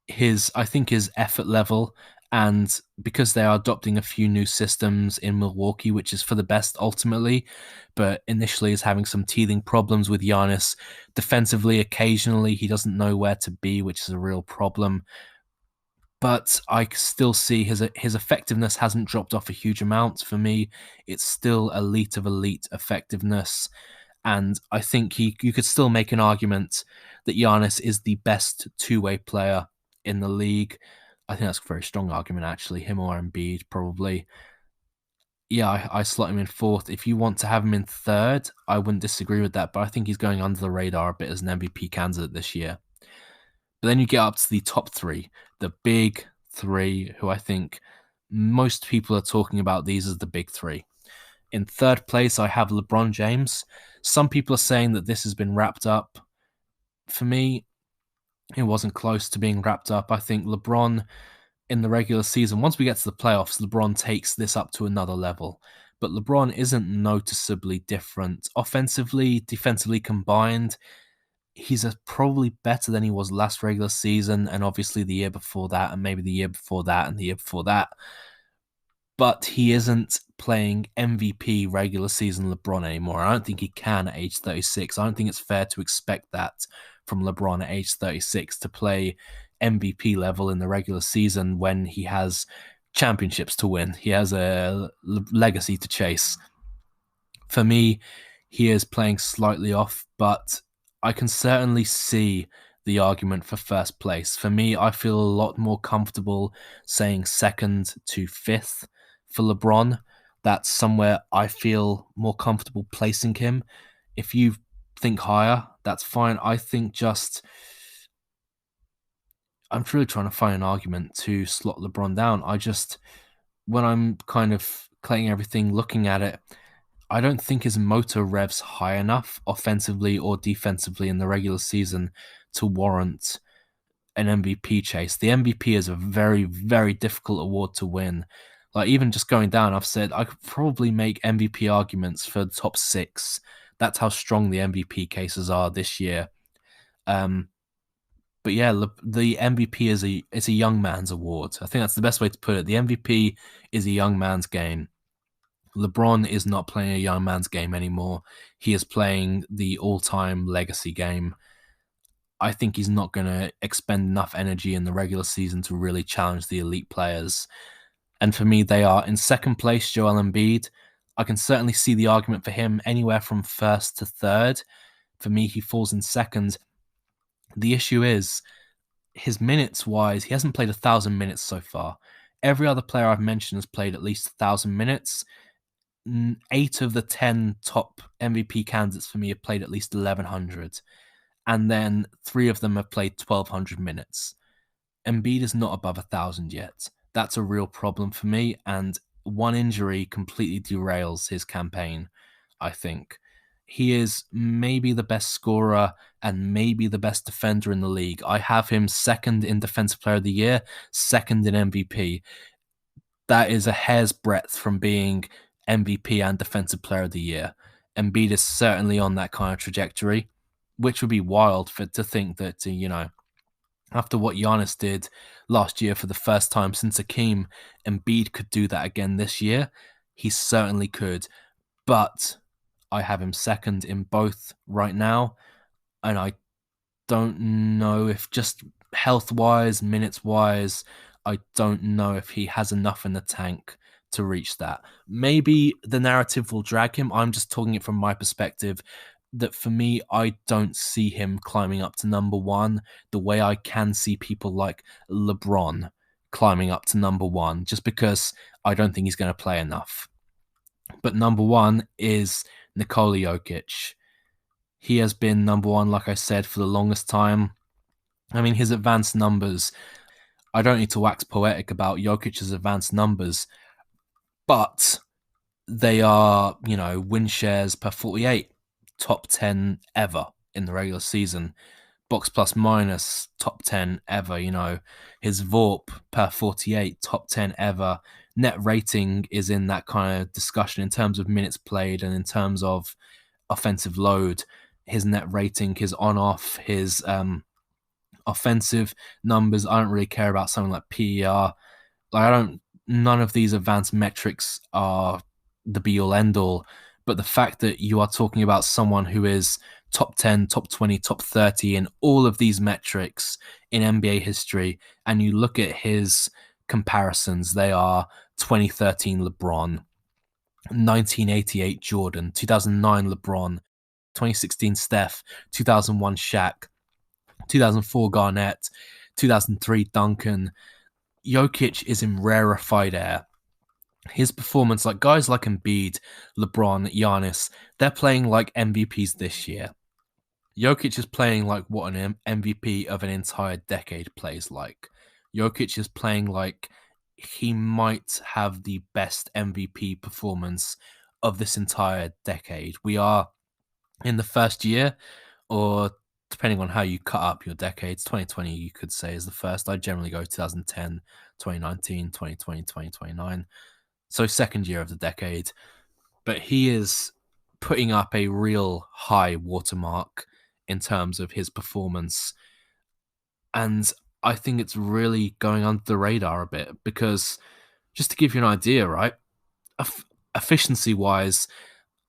I think his effort level And because they are adopting a few new systems in Milwaukee, which is for the best ultimately, but initially is having some teething problems with Giannis. Defensively, occasionally, he doesn't know where to be, which is a real problem. But I still see his effectiveness hasn't dropped off a huge amount. For me, it's still elite of elite effectiveness. And I think you could still make an argument that Giannis is the best two-way player in the league. I think that's a very strong argument, actually. Him or Embiid, probably. Yeah, I slot him in fourth. If you want to have him in third, I wouldn't disagree with that, but I think he's going under the radar a bit as an MVP candidate this year. But then you get up to the top three, the big three, who I think most people are talking about these as the big three. In third place, I have LeBron James. Some people are saying that this has been wrapped up. For me, it wasn't close to being wrapped up. I think LeBron in the regular season, once we get to the playoffs, LeBron takes this up to another level. But LeBron isn't noticeably different. Offensively, defensively combined, he's probably better than he was last regular season, and obviously the year before that, and maybe the year before that, and the year before that. But he isn't playing MVP regular season LeBron anymore. I don't think he can at age 36. I don't think it's fair to expect that from LeBron at age 36 to play MVP level in the regular season when he has championships to win. He has a legacy to chase. For me, he is playing slightly off, but I can certainly see the argument for first place. For me, I feel a lot more comfortable saying second to fifth for LeBron. That's somewhere I feel more comfortable placing him. If you think higher, that's fine. I think I'm really trying to find an argument to slot LeBron down. When I'm kind of collating everything, looking at it, I don't think his motor revs high enough offensively or defensively in the regular season to warrant an MVP chase. The MVP is a very, very difficult award to win. Like, even just going down, I've said I could probably make MVP arguments for the top six. That's how strong the MVP cases are this year. But yeah, the MVP it's a young man's award. I think that's the best way to put it. The MVP is a young man's game. LeBron is not playing a young man's game anymore. He is playing the all-time legacy game. I think he's not going to expend enough energy in the regular season to really challenge the elite players. And for me, they are in second place, Joel Embiid. I can certainly see the argument for him anywhere from first to third. For me, he falls in second. The issue is, his minutes-wise, he hasn't played 1,000 minutes so far. Every other player I've mentioned has played at least 1,000 minutes. 8 of the 10 top MVP candidates for me have played at least 1,100. And then 3 of them have played 1,200 minutes. Embiid is not above 1,000 yet. That's a real problem for me, and one injury completely derails his campaign, I think. He is maybe the best scorer and maybe the best defender in the league. I have him second in Defensive Player of the Year, second in MVP. That is a hair's breadth from being MVP and Defensive Player of the Year. Embiid is certainly on that kind of trajectory, which would be wild to think that, after what Giannis did last year for the first time since Akeem, Embiid could do that again this year. He certainly could. But I have him second in both right now. And I don't know if, just health-wise, minutes-wise, I don't know if he has enough in the tank to reach that. Maybe the narrative will drag him. I'm just talking it from my perspective, that for me, I don't see him climbing up to number one the way I can see people like LeBron climbing up to number one, just because I don't think he's going to play enough. But number one is Nicole Yokic. He has been number one, like I said, for the longest time. I mean, his advanced numbers, I don't need to wax poetic about Jokic's advanced numbers, but they are, win shares per 48, top 10 ever in the regular season. Box plus minus, top 10 ever, His VORP per 48, top 10 ever. Net rating is in that kind of discussion in terms of minutes played and in terms of offensive load. His net rating, his on-off, his offensive numbers. I don't really care about something like PER. None of these advanced metrics are the be all end all, but the fact that you are talking about someone who is top 10, top 20, top 30 in all of these metrics in NBA history, and you look at his comparisons, they are 2013 LeBron, 1988 Jordan, 2009 LeBron, 2016 Steph, 2001 Shaq, 2004 Garnett, 2003 Duncan. Jokic is in rarefied air. His performance, like guys like Embiid, LeBron, Giannis, they're playing like MVPs this year. Jokic is playing like what an MVP of an entire decade plays like. Jokic is playing like he might have the best MVP performance of this entire decade. We are in the first year, or depending on how you cut up your decades, 2020 you could say is the first. I generally go 2010, 2019, 2020, 2029. So second year of the decade. But he is putting up a real high watermark in terms of his performance. And I think it's really going under the radar a bit because, just to give you an idea, right? Efficiency wise,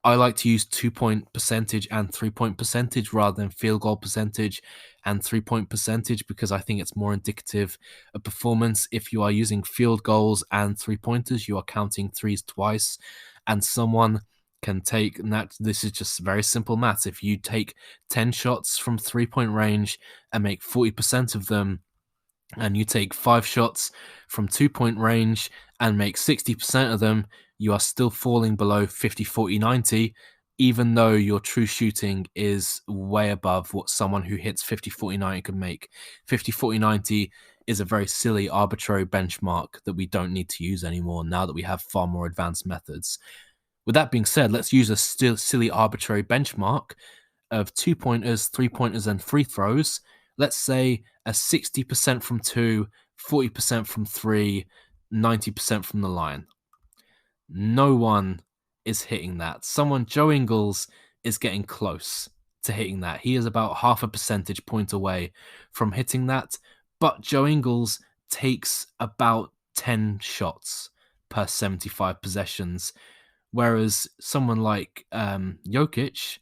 I like to use 2-point percentage and 3-point percentage rather than field goal percentage and 3-point percentage because I think it's more indicative of performance. If you are using field goals and 3-pointers, you are counting threes twice, and someone can take that. This is just very simple maths. If you take 10 shots from 3-point range and make 40% of them, and you take 5 shots from 2-point range and make 60% of them, you are still falling below 50, 40, 90, even though your true shooting is way above what someone who hits 50, 40, 90 could make. 50, 40, 90 is a very silly, arbitrary benchmark that we don't need to use anymore now that we have far more advanced methods. With that being said, let's use a still silly, arbitrary benchmark of 2-pointers, 3-pointers, and free throws. Let's say a 60% from 2, 40% from 3, 90% from the line. No one is hitting that. Joe Ingles is getting close to hitting that. He is about half a percentage point away from hitting that, but Joe Ingles takes about 10 shots per 75 possessions, whereas someone like Jokic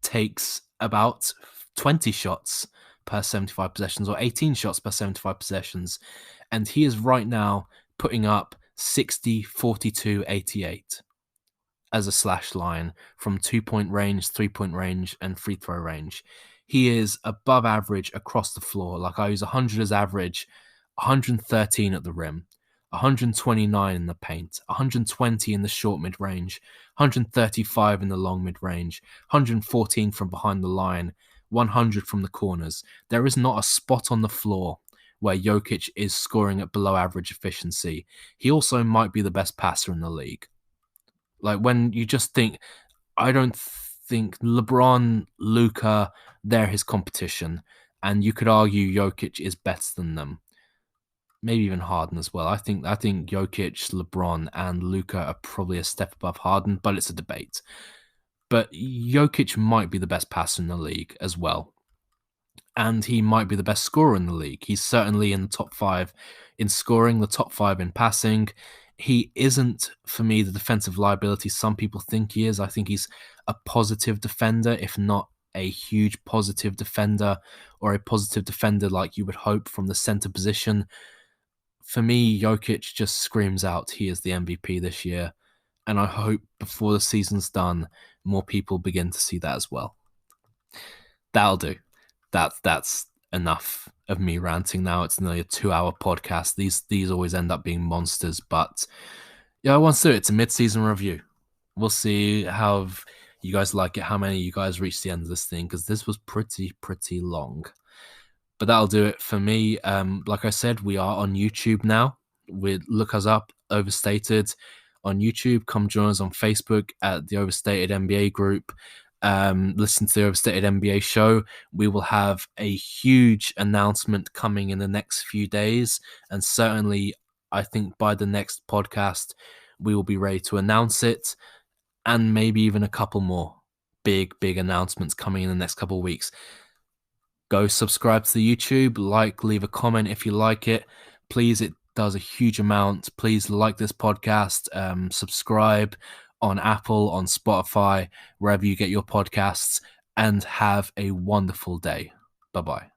takes about 20 shots per 75 possessions or 18 shots per 75 possessions. And he is right now putting up 60, 42, 88 as a slash line from 2-point range, 3-point range, and free throw range. He is above average across the floor. Like I use 100 as average, 113 at the rim, 129 in the paint, 120 in the short mid range, 135 in the long mid range, 114 from behind the line, 100 from the corners. There is not a spot on the floor where Jokic is scoring at below average efficiency. He also might be the best passer in the league. Like when you just think, I don't think LeBron, Luca, they're his competition. And you could argue Jokic is better than them. Maybe even Harden as well. I think Jokic, LeBron, and Luca are probably a step above Harden, but it's a debate. But Jokic might be the best passer in the league as well. And he might be the best scorer in the league. He's certainly in the top 5 in scoring, the top 5 in passing. He isn't, for me, the defensive liability some people think he is. I think he's a positive defender, if not a huge positive defender, or a positive defender like you would hope from the center position. For me, Jokic just screams out he is the MVP this year. And I hope before the season's done, more people begin to see that as well. That'll do. That's enough of me ranting now. It's nearly a 2-hour podcast. These always end up being monsters, but yeah, I want to do it. It's a mid-season review. We'll see how you guys like it, how many of you guys reach the end of this thing, because this was pretty long. But that'll do it for me. Like I said, we are on YouTube now. Look us up, Overstated, on YouTube. Come join us on Facebook at the Overstated NBA group. Listen to the Overstated NBA show. We will have a huge announcement coming in the next few days, and certainly I think by the next podcast we will be ready to announce it, and maybe even a couple more big announcements coming in the next couple of weeks. Go subscribe to the YouTube, leave a comment if you like it. Please, it does a huge amount. Please like this podcast, subscribe on Apple, on Spotify, wherever you get your podcasts, and have a wonderful day. Bye-bye.